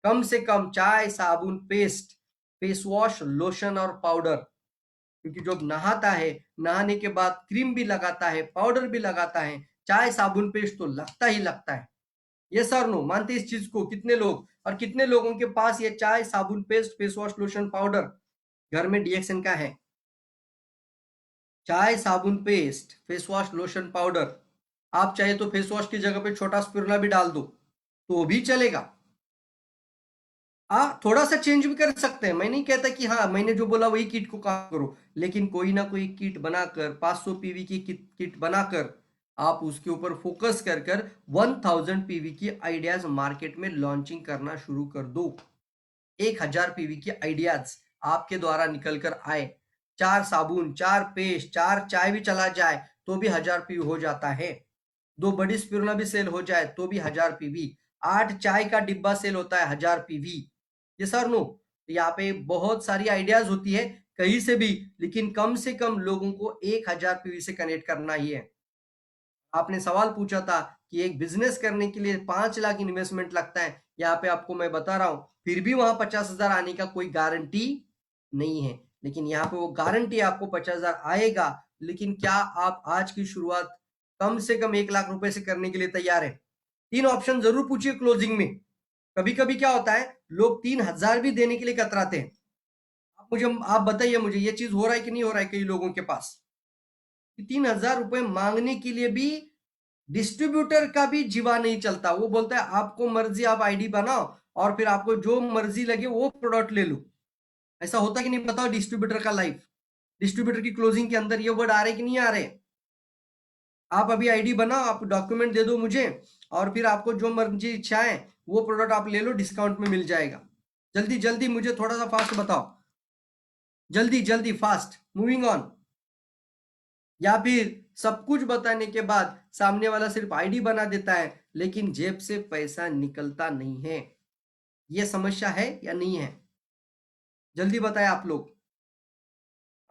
कम से कम चाय, साबुन, पेस्ट, फेस वॉश, लोशन और पाउडर, क्योंकि जो नहाता है, नहाने के बाद क्रीम भी लगाता है, पाउडर भी लगाता है, चाय, साबुन, पेस्ट तो लगता ही लगता है। ये सर नो मानते इस चीज को कितने लोग, और कितने लोगों के पास ये चाय, साबुन, paste, face wash, lotion, powder घर में डीएक्सएन का है? चाय, साबुन, paste, face wash, lotion, powder, आप चाहे तो फेस वॉश की जगह पे छोटा स्पिरुलिना भी डाल दो तो भी चलेगा। थोड़ा सा चेंज भी कर सकते हैं, मैं नहीं कहता कि हाँ मैंने जो बोला वही किट को काम करो, लेकिन कोई ना कोई किट बनाकर 500 पीवी की किट बनाकर आप उसके ऊपर फोकस कर कर 1000 पीवी की आइडियाज मार्केट में लॉन्चिंग करना शुरू कर दो। 1000 पीवी की आइडियाज आपके द्वारा निकल कर आए, 4 साबुन, 4 पेस्ट, 4 चाय भी चला जाए तो भी 1000 पीवी हो जाता है। 2 बड़ी स्पिरुलिना भी सेल हो जाए तो भी 1000 पीवी। 8 चाय का डिब्बा सेल होता है 1000 पीवी। ये सर नो, यहाँ पे बहुत सारी आइडियाज होती है कहीं से भी, लेकिन कम से कम लोगों को 1000 पीवी से कनेक्ट करना ही है। आपने सवाल पूछा था कि एक बिजनेस करने के लिए 5 लाख इन्वेस्टमेंट लगता है, यहाँ पे आपको मैं बता रहा हूं फिर भी वहां 50,000 आने का कोई गारंटी नहीं है, लेकिन यहाँ पे वो गारंटी आपको 50,000 आएगा। लेकिन क्या आप आज की शुरुआत कम से कम 1 लाख रुपए से करने के लिए तैयार है? 3 ऑप्शन जरूर पूछिए क्लोजिंग में। कभी कभी क्या होता है, लोग 3,000 भी देने के लिए कतराते हैं। आप बताइए मुझे ये चीज हो रहा है कि नहीं हो रहा है कई लोगों के पास? 3,000 रुपए मांगने के लिए भी डिस्ट्रीब्यूटर का भी जीवा नहीं चलता। वो बोलता है आपको मर्जी, आप आईडी बनाओ और फिर आपको जो मर्जी लगे वो प्रोडक्ट ले लो। ऐसा होता कि नहीं बताओ? डिस्ट्रीब्यूटर का लाइफ, डिस्ट्रीब्यूटर की क्लोजिंग के अंदर ये वर्ड आ रहे कि नहीं आ रहे? आप अभी आईडी बनाओ, आप डॉक्यूमेंट दे दो मुझे और फिर आपको जो मर्जी इच्छा है वो प्रोडक्ट आप ले लो, डिस्काउंट में मिल जाएगा। जल्दी जल्दी मुझे थोड़ा सा फास्ट बताओ, जल्दी जल्दी फास्ट, मूविंग ऑन। या फिर सब कुछ बताने के बाद सामने वाला सिर्फ आईडी बना देता है लेकिन जेब से पैसा निकलता नहीं है। यह समस्या है या नहीं है? जल्दी बताएं आप लोग।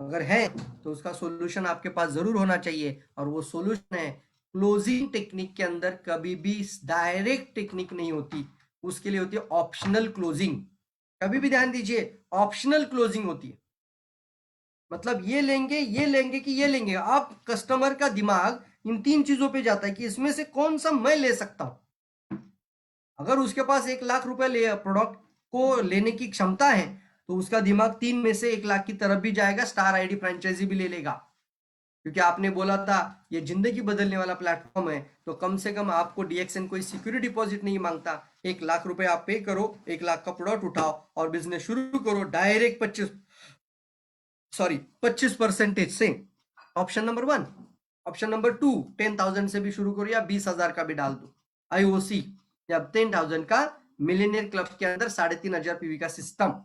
अगर है तो उसका सॉल्यूशन आपके पास जरूर होना चाहिए, और वो सॉल्यूशन है क्लोजिंग टेक्निक के अंदर कभी भी डायरेक्ट टेक्निक नहीं होती, उसके लिए होती है ऑप्शनल क्लोजिंग। कभी भी ध्यान दीजिए, ऑप्शनल क्लोजिंग होती है, मतलब ये लेंगे कि ये लेंगे। आप कस्टमर का दिमाग इन 3 चीजों पे जाता है कि इसमें से कौन सा मैं ले सकता हूं। अगर उसके पास 1 लाख रुपए प्रोडक्ट को लेने की क्षमता है तो उसका दिमाग 3 में से 1 लाख की तरफ भी जाएगा, स्टार आईडी फ्रेंचाइजी भी ले लेगा। क्योंकि आपने बोला था ये जिंदगी बदलने वाला प्लेटफॉर्म है, तो कम से कम आपको डीएक्सएन कोई सिक्योरिटी डिपॉजिट नहीं मांगता। 1 लाख रुपए आप पे करो, 1 लाख का प्रोडक्ट उठाओ और बिजनेस शुरू करो डायरेक्ट 25% से। Option number 1। ऑप्शन नंबर 2, 10,000 से भी शुरू करो या 20,000 का भी डाल दो आईओसी, या 10,000 का मिलियनियर क्लब के अंदर 3,500 पीवी का सिस्टम।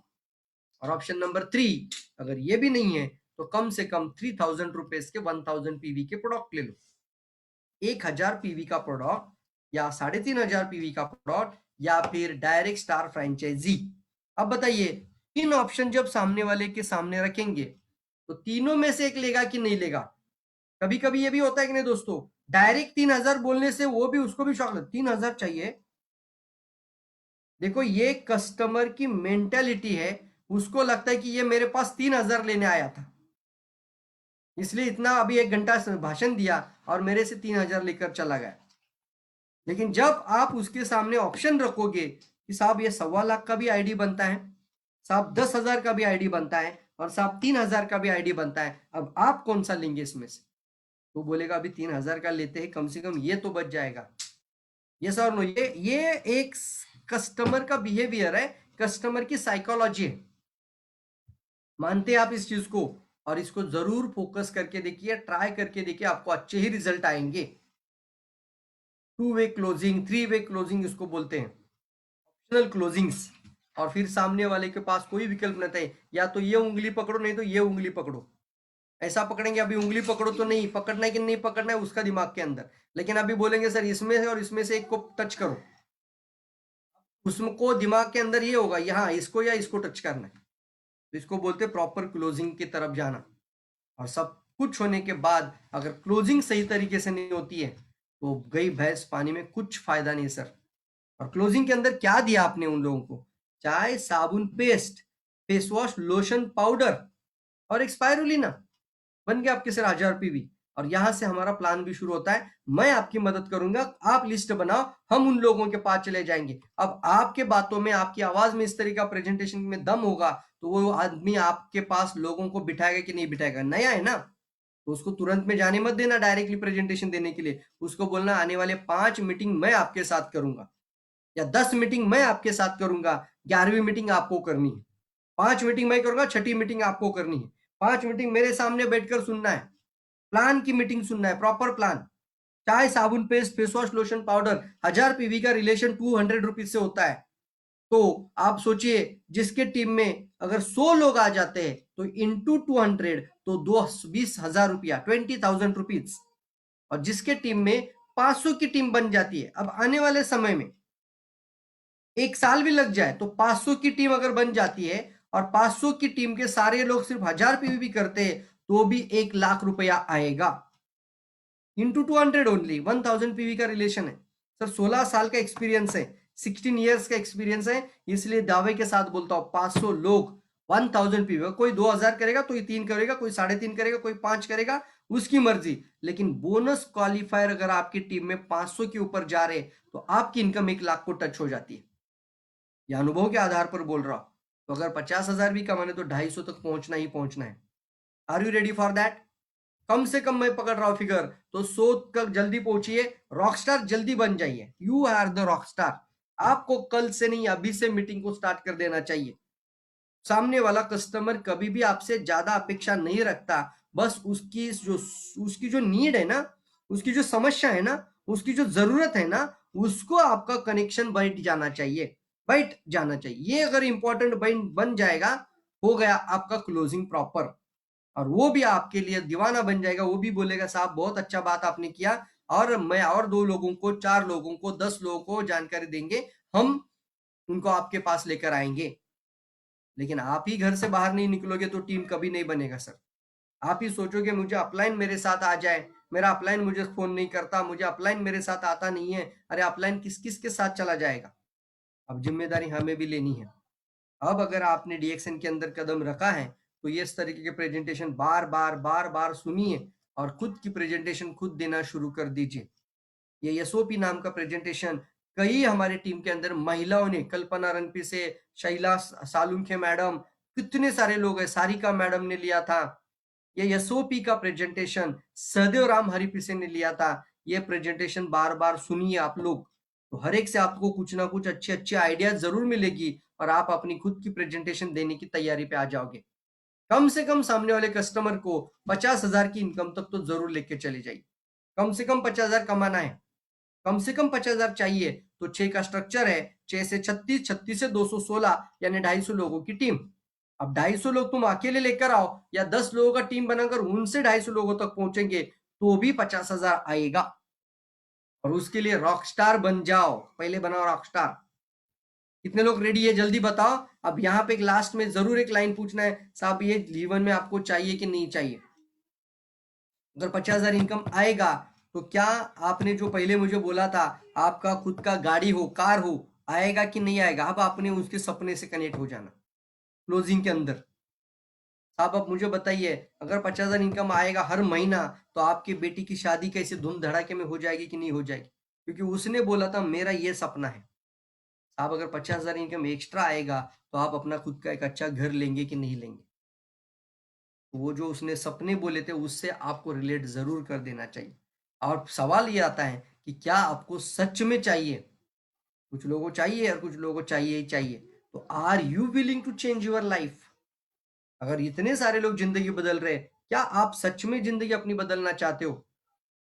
और ऑप्शन नंबर 3, अगर ये भी नहीं है तो कम से कम 3,000 रुपीज के 1,000 पीवी के प्रोडक्ट ले लो। 1,000 पीवी का प्रोडक्ट या 3,500 पीवी का प्रोडक्ट या फिर डायरेक्ट स्टार फ्रेंचाइजी। अब बताइए, 3 ऑप्शन जब सामने वाले के सामने रखेंगे तो तीनों में से एक लेगा कि नहीं लेगा? कभी कभी ये भी होता है कि नहीं दोस्तों, डायरेक्ट 3,000 बोलने से वो भी, उसको भी शौक लगता, 3,000 चाहिए। देखो ये कस्टमर की मेंटेलिटी है, उसको लगता है कि ये मेरे पास 3,000 लेने आया था, इसलिए इतना अभी 1 घंटा भाषण दिया और मेरे से 3,000 लेकर चला गया। लेकिन जब आप उसके सामने ऑप्शन रखोगे कि साहब ये 1.25 लाख का भी आईडी बनता है, साहब 10,000 का भी आईडी बनता है और साहब 3,000 का भी आईडी बनता है, अब आप कौन सा लेंगे इसमें से? तो बोलेगा अभी 3,000 का लेते हैं, कम से कम ये तो बच जाएगा। ये सर नो, ये एक कस्टमर का बिहेवियर है, कस्टमर की साइकोलॉजी है। मानते हैं आप इस चीज को? और इसको जरूर फोकस करके देखिए, ट्राई करके देखिए, आपको अच्छे ही रिजल्ट आएंगे। 2 वे क्लोजिंग, 3 वे क्लोजिंग इसको बोलते हैं, ऑप्शनल क्लोजिंग्स। और फिर सामने वाले के पास कोई विकल्प नहीं है, या तो ये उंगली पकड़ो नहीं तो ये उंगली पकड़ो। ऐसा पकड़ेंगे, अभी उंगली पकड़ो तो नहीं पकड़ना है कि नहीं पकड़ना है उसका दिमाग के अंदर, लेकिन अभी बोलेंगे सर इसमें से और इसमें से एक को टच करो, उसको दिमाग के अंदर ये होगा यहाँ इसको या इसको टच करना है। तो इसको बोलते हैं प्रॉपर क्लोजिंग की तरफ जाना। और सब कुछ होने के बाद अगर क्लोजिंग सही तरीके से नहीं होती है तो गई भैंस पानी में, कुछ फायदा नहीं सर। और क्लोजिंग के अंदर क्या दिया आपने उन लोगों को? चाय, साबुन, paste, face wash, lotion, powder और एक स्पाइरुलिना। बन गया आपके सर 1000 पीवी। और यहां से हमारा प्लान भी शुरू होता है। मैं आपकी मदद करूंगा, आप लिस्ट बनाओ, हम उन लोगों के पास चले जाएंगे। अब आपके बातों में, आपकी आवाज में इस तरह का प्रेजेंटेशन में दम होगा, तो वो आदमी आपके पास लोगों को बिठाएगा कि नहीं बिठाएगा? नया है ना, तो उसको तुरंत में जाने मत देना डायरेक्टली प्रेजेंटेशन देने के लिए। उसको बोलना आने वाले 5 मीटिंग मैं आपके साथ करूंगा, या 10 मीटिंग मैं आपके साथ करूंगा, 11वीं मीटिंग आपको करनी है। 5 मीटिंग मैं करूंगा, 6ठी मीटिंग आपको करनी है। 5 मीटिंग मेरे सामने बैठकर सुनना है, प्लान की मीटिंग सुनना है, प्रॉपर प्लान। चाय, साबुन, paste, face wash, lotion, powder, 1000 PV का रिलेशन 200 रुपीज से होता है। तो आप सोचिए, जिसके टीम में अगर 100 लोग आ जाते हैं तो इंटू 200, तो 20,000 रुपया, 20,000 रुपीज। और जिसके टीम में 500 की टीम बन जाती है, अब आने वाले समय में 1 साल भी लग जाए तो 500 की टीम अगर बन जाती है, और 500 की टीम के सारे लोग सिर्फ 1000 पीवी भी करते हैं, तो भी 1 लाख रुपया आएगा। इंटू 200 ओनली, 1000 पीवी का रिलेशन है सर। 16 साल का एक्सपीरियंस है, 16 ईयर्स का एक्सपीरियंस है, इसलिए दावे के साथ बोलता हूं 500 लोग 1000 पीवी। कोई 2000 करेगा, कोई 3 करेगा, कोई 3.5 करेगा, कोई 5 करेगा, उसकी मर्जी। लेकिन बोनस क्वालिफायर अगर आपकी टीम में 500 के ऊपर जा रहे, तो आपकी इनकम 1 लाख को टच हो जाती है। यह अनुभव के आधार पर बोल रहा हूं। तो अगर 50,000 भी कमाने, तो 250 तक पहुंचना ही पहुंचना है। Are you ready for that? कम से कम मैं पकड़ रहा हूं फिगर, तो 100 तक जल्दी पहुंचिए, रॉकस्टार जल्दी बन जाइए। You are the rockstar. आपको कल से नहीं, अभी से मीटिंग को स्टार्ट कर देना चाहिए। सामने वाला कस्टमर कभी भी आपसे ज्यादा अपेक्षा नहीं रखता, बस उसकी जो नीड है ना, उसकी जो समस्या है ना, उसकी जो जरूरत है ना, उसको आपका कनेक्शन बैठ जाना चाहिए, बैठ जाना चाहिए। ये अगर इंपॉर्टेंट बन जाएगा, हो गया आपका क्लोजिंग प्रॉपर। और वो भी आपके लिए दीवाना बन जाएगा, वो भी बोलेगा साहब बहुत अच्छा बात आपने किया, और मैं और 2 लोगों को, 4 लोगों को, 10 लोगों को जानकारी देंगे, हम उनको आपके पास लेकर आएंगे। लेकिन आप ही घर से बाहर नहीं निकलोगे तो टीम कभी नहीं बनेगा सर। आप ही सोचोगे मुझे अपलाइन मेरे साथ आ जाए, मेरा अपलाइन मुझे फोन नहीं करता, मुझे अपलाइन मेरे साथ आता नहीं है। अरे अपलाइन किस किस के साथ चला जाएगा? अब जिम्मेदारी हमें भी लेनी है। अब अगर आपने डीएक्सएन के अंदर कदम रखा है, तो ये इस तरीके के प्रेजेंटेशन बार बार बार बार सुनिए, और खुद की प्रेजेंटेशन खुद देना शुरू कर दीजिए। ये एसओपी नाम का प्रेजेंटेशन कई हमारे टीम के अंदर महिलाओं ने, कल्पना रणपी से शैला सालुंखे मैडम, कितने सारे लोग हैं, सारिका मैडम ने लिया था। ये एसओपी का प्रेजेंटेशन सदैव राम हरिपिसे ने लिया था। ये प्रेजेंटेशन बार बार सुनिए आप लोग, तो हर एक से आपको कुछ ना कुछ अच्छे अच्छे आइडिया जरूर मिलेगी, और आप अपनी खुद की प्रेजेंटेशन देने की तैयारी पे आ जाओगे। कम से कम सामने वाले कस्टमर को 50,000 की इनकम तक तो जरूर लेके चले जाइए। कम से कम 50,000 कमाना है, कम से कम 50,000 चाहिए। तो 6 का स्ट्रक्चर है, 6 से 36, 36 से 216, यानी 250 लोगों की टीम। अब 250 लोग तुम अकेले लेकर आओ, या 10 लोगों का टीम बनाकर उनसे 250 लोगों तक पहुंचेंगे, तो भी 50,000 आएगा। और उसके लिए रॉकस्टार बन जाओ, पहले बनाओ रॉकस्टार। कितने लोग रेडी है जल्दी बताओ। अब यहाँ पे एक लास्ट में जरूर एक लाइन पूछना है, साहब ये जीवन में आपको चाहिए कि नहीं चाहिए? अगर 50,000 इनकम आएगा, तो क्या आपने जो पहले मुझे बोला था, आपका खुद का गाड़ी हो, कार हो, आएगा कि नहीं आएगा? अब आपने उसके सपने से कनेक्ट हो जाना क्लोजिंग के अंदर। साहब अब मुझे बताइए, अगर 50,000 इनकम आएगा हर महीना, तो आपकी बेटी की शादी कैसे धूम धड़ाके में हो जाएगी कि नहीं हो जाएगी? क्योंकि उसने बोला था मेरा ये सपना है। साहब अगर 50,000 इनकम एक्स्ट्रा आएगा, तो आप अपना खुद का एक अच्छा घर लेंगे कि नहीं लेंगे? वो जो उसने सपने बोले थे, उससे आपको रिलेट जरूर कर देना चाहिए। और सवाल ये आता है कि क्या आपको सच में चाहिए? कुछ लोगों को चाहिए और कुछ लोगों को चाहिए ही चाहिए। तो are you willing to change your life? अगर इतने सारे लोग जिंदगी बदल रहे, क्या आप सच में जिंदगी अपनी बदलना चाहते हो?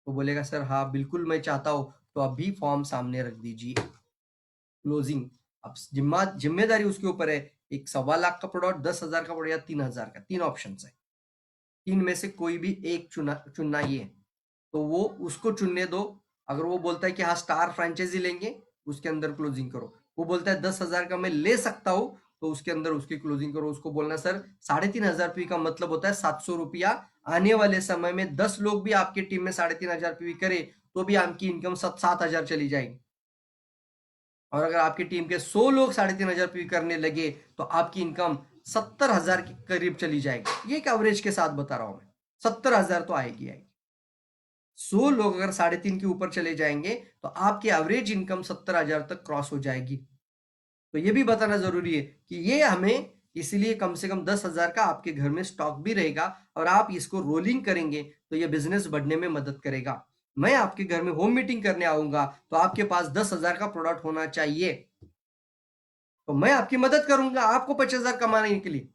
तो बोलेगा सर हाँ बिल्कुल मैं चाहता हूं। तो अभी फॉर्म सामने रख दीजिए, क्लोजिंग। अब जिम्मेदारी उसके ऊपर है। एक 1.25 लाख का प्रोडक्ट, 10,000 का प्रोडक्ट, या 3,000 का, 3 ऑप्शन है। 3 में से कोई भी एक चुनना ही है। तो वो उसको चुनने दो। अगर वो बोलता है कि हाँ स्टार फ्रेंचाइजी लेंगे, उसके अंदर क्लोजिंग करो। वो बोलता है 10,000 का मैं ले सकता हूं, तो उसके अंदर उसकी क्लोजिंग करो। उसको बोलना सर 3,500 का मतलब होता है 700 रुपया। आने वाले समय में 10 लोग भी आपकी टीम में 3,500 करे, तो भी आपकी इनकम 7,000 चली जाएगी। और अगर आपकी टीम के 100 लोग 3,500 पी करने लगे तो आपकी इनकम 70,000 के करीब चली जाएगी। ये एक एवरेज के साथ बता रहा हूं मैं, 70,000 तो आएगी। 100 लोग अगर 3.5 के ऊपर चले जाएंगे तो आपकी एवरेज इनकम 70,000 तक क्रॉस हो जाएगी। तो ये भी बताना जरूरी है कि ये हमें, इसलिए कम से कम 10,000 का आपके घर में स्टॉक भी रहेगा और आप इसको रोलिंग करेंगे तो ये बिजनेस बढ़ने में मदद करेगा। मैं आपके घर में होम मीटिंग करने आऊंगा तो आपके पास 10,000 का प्रोडक्ट होना चाहिए, तो मैं आपकी मदद करूंगा आपको 50,000 कमाने के लिए।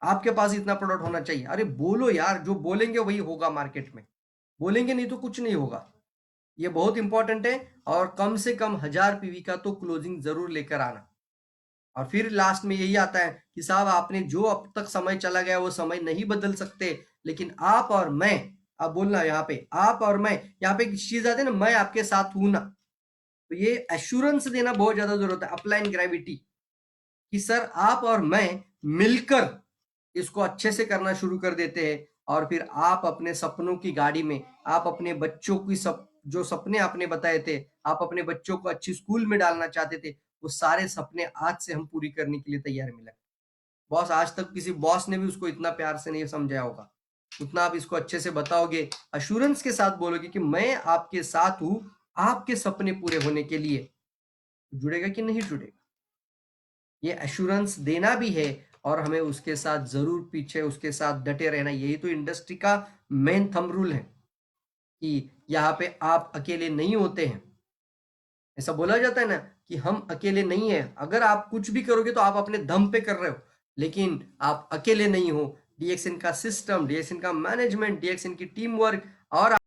आपके पास इतना प्रोडक्ट होना चाहिए। अरे बोलो यार, जो बोलेंगे वही होगा मार्केट में, बोलेंगे नहीं तो कुछ नहीं होगा। ये बहुत इंपॉर्टेंट है। और कम से कम 1000 पीवी का तो क्लोजिंग जरूर लेकर आना। और फिर लास्ट में यही आता है कि साहब आपने जो अब तक समय चला गया वो समय नहीं बदल सकते, लेकिन आप और मैं, आप बोलना यहाँ पे आप और मैं, यहाँ पे एक चीज आती है ना, मैं आपके साथ हूं ना। तो ये एश्योरेंस देना बहुत ज्यादा जरूरत है, अप्लाइन ग्रेविटी, कि सर आप और मैं मिलकर इसको अच्छे से करना शुरू कर देते हैं। और फिर आप अपने सपनों की गाड़ी में, आप अपने बच्चों की जो सपने आपने बताए थे, आप अपने बच्चों को अच्छी स्कूल में डालना चाहते थे, वो सारे सपने आज से हम पूरी करने के लिए तैयार मिले। बॉस, आज तक किसी बॉस ने भी उसको इतना प्यार से नहीं समझाया होगा, उतना आप इसको अच्छे से बताओगे, अश्योरेंस के साथ बोलोगे कि मैं आपके साथ हूं आपके सपने पूरे होने के लिए, जुड़ेगा कि नहीं जुड़ेगा? ये एश्योरेंस देना भी है और हमें उसके साथ जरूर पीछे उसके साथ डटे रहना। यही तो इंडस्ट्री का मेन थंब रूल है कि यहाँ पे आप अकेले नहीं होते हैं। ऐसा बोला जाता है ना कि हम अकेले नहीं है, अगर आप कुछ भी करोगे तो आप अपने दम पे कर रहे हो, लेकिन आप अकेले नहीं हो। डीएक्सएन का सिस्टम, डीएक्सएन का मैनेजमेंट, डीएक्सएन की टीम वर्क और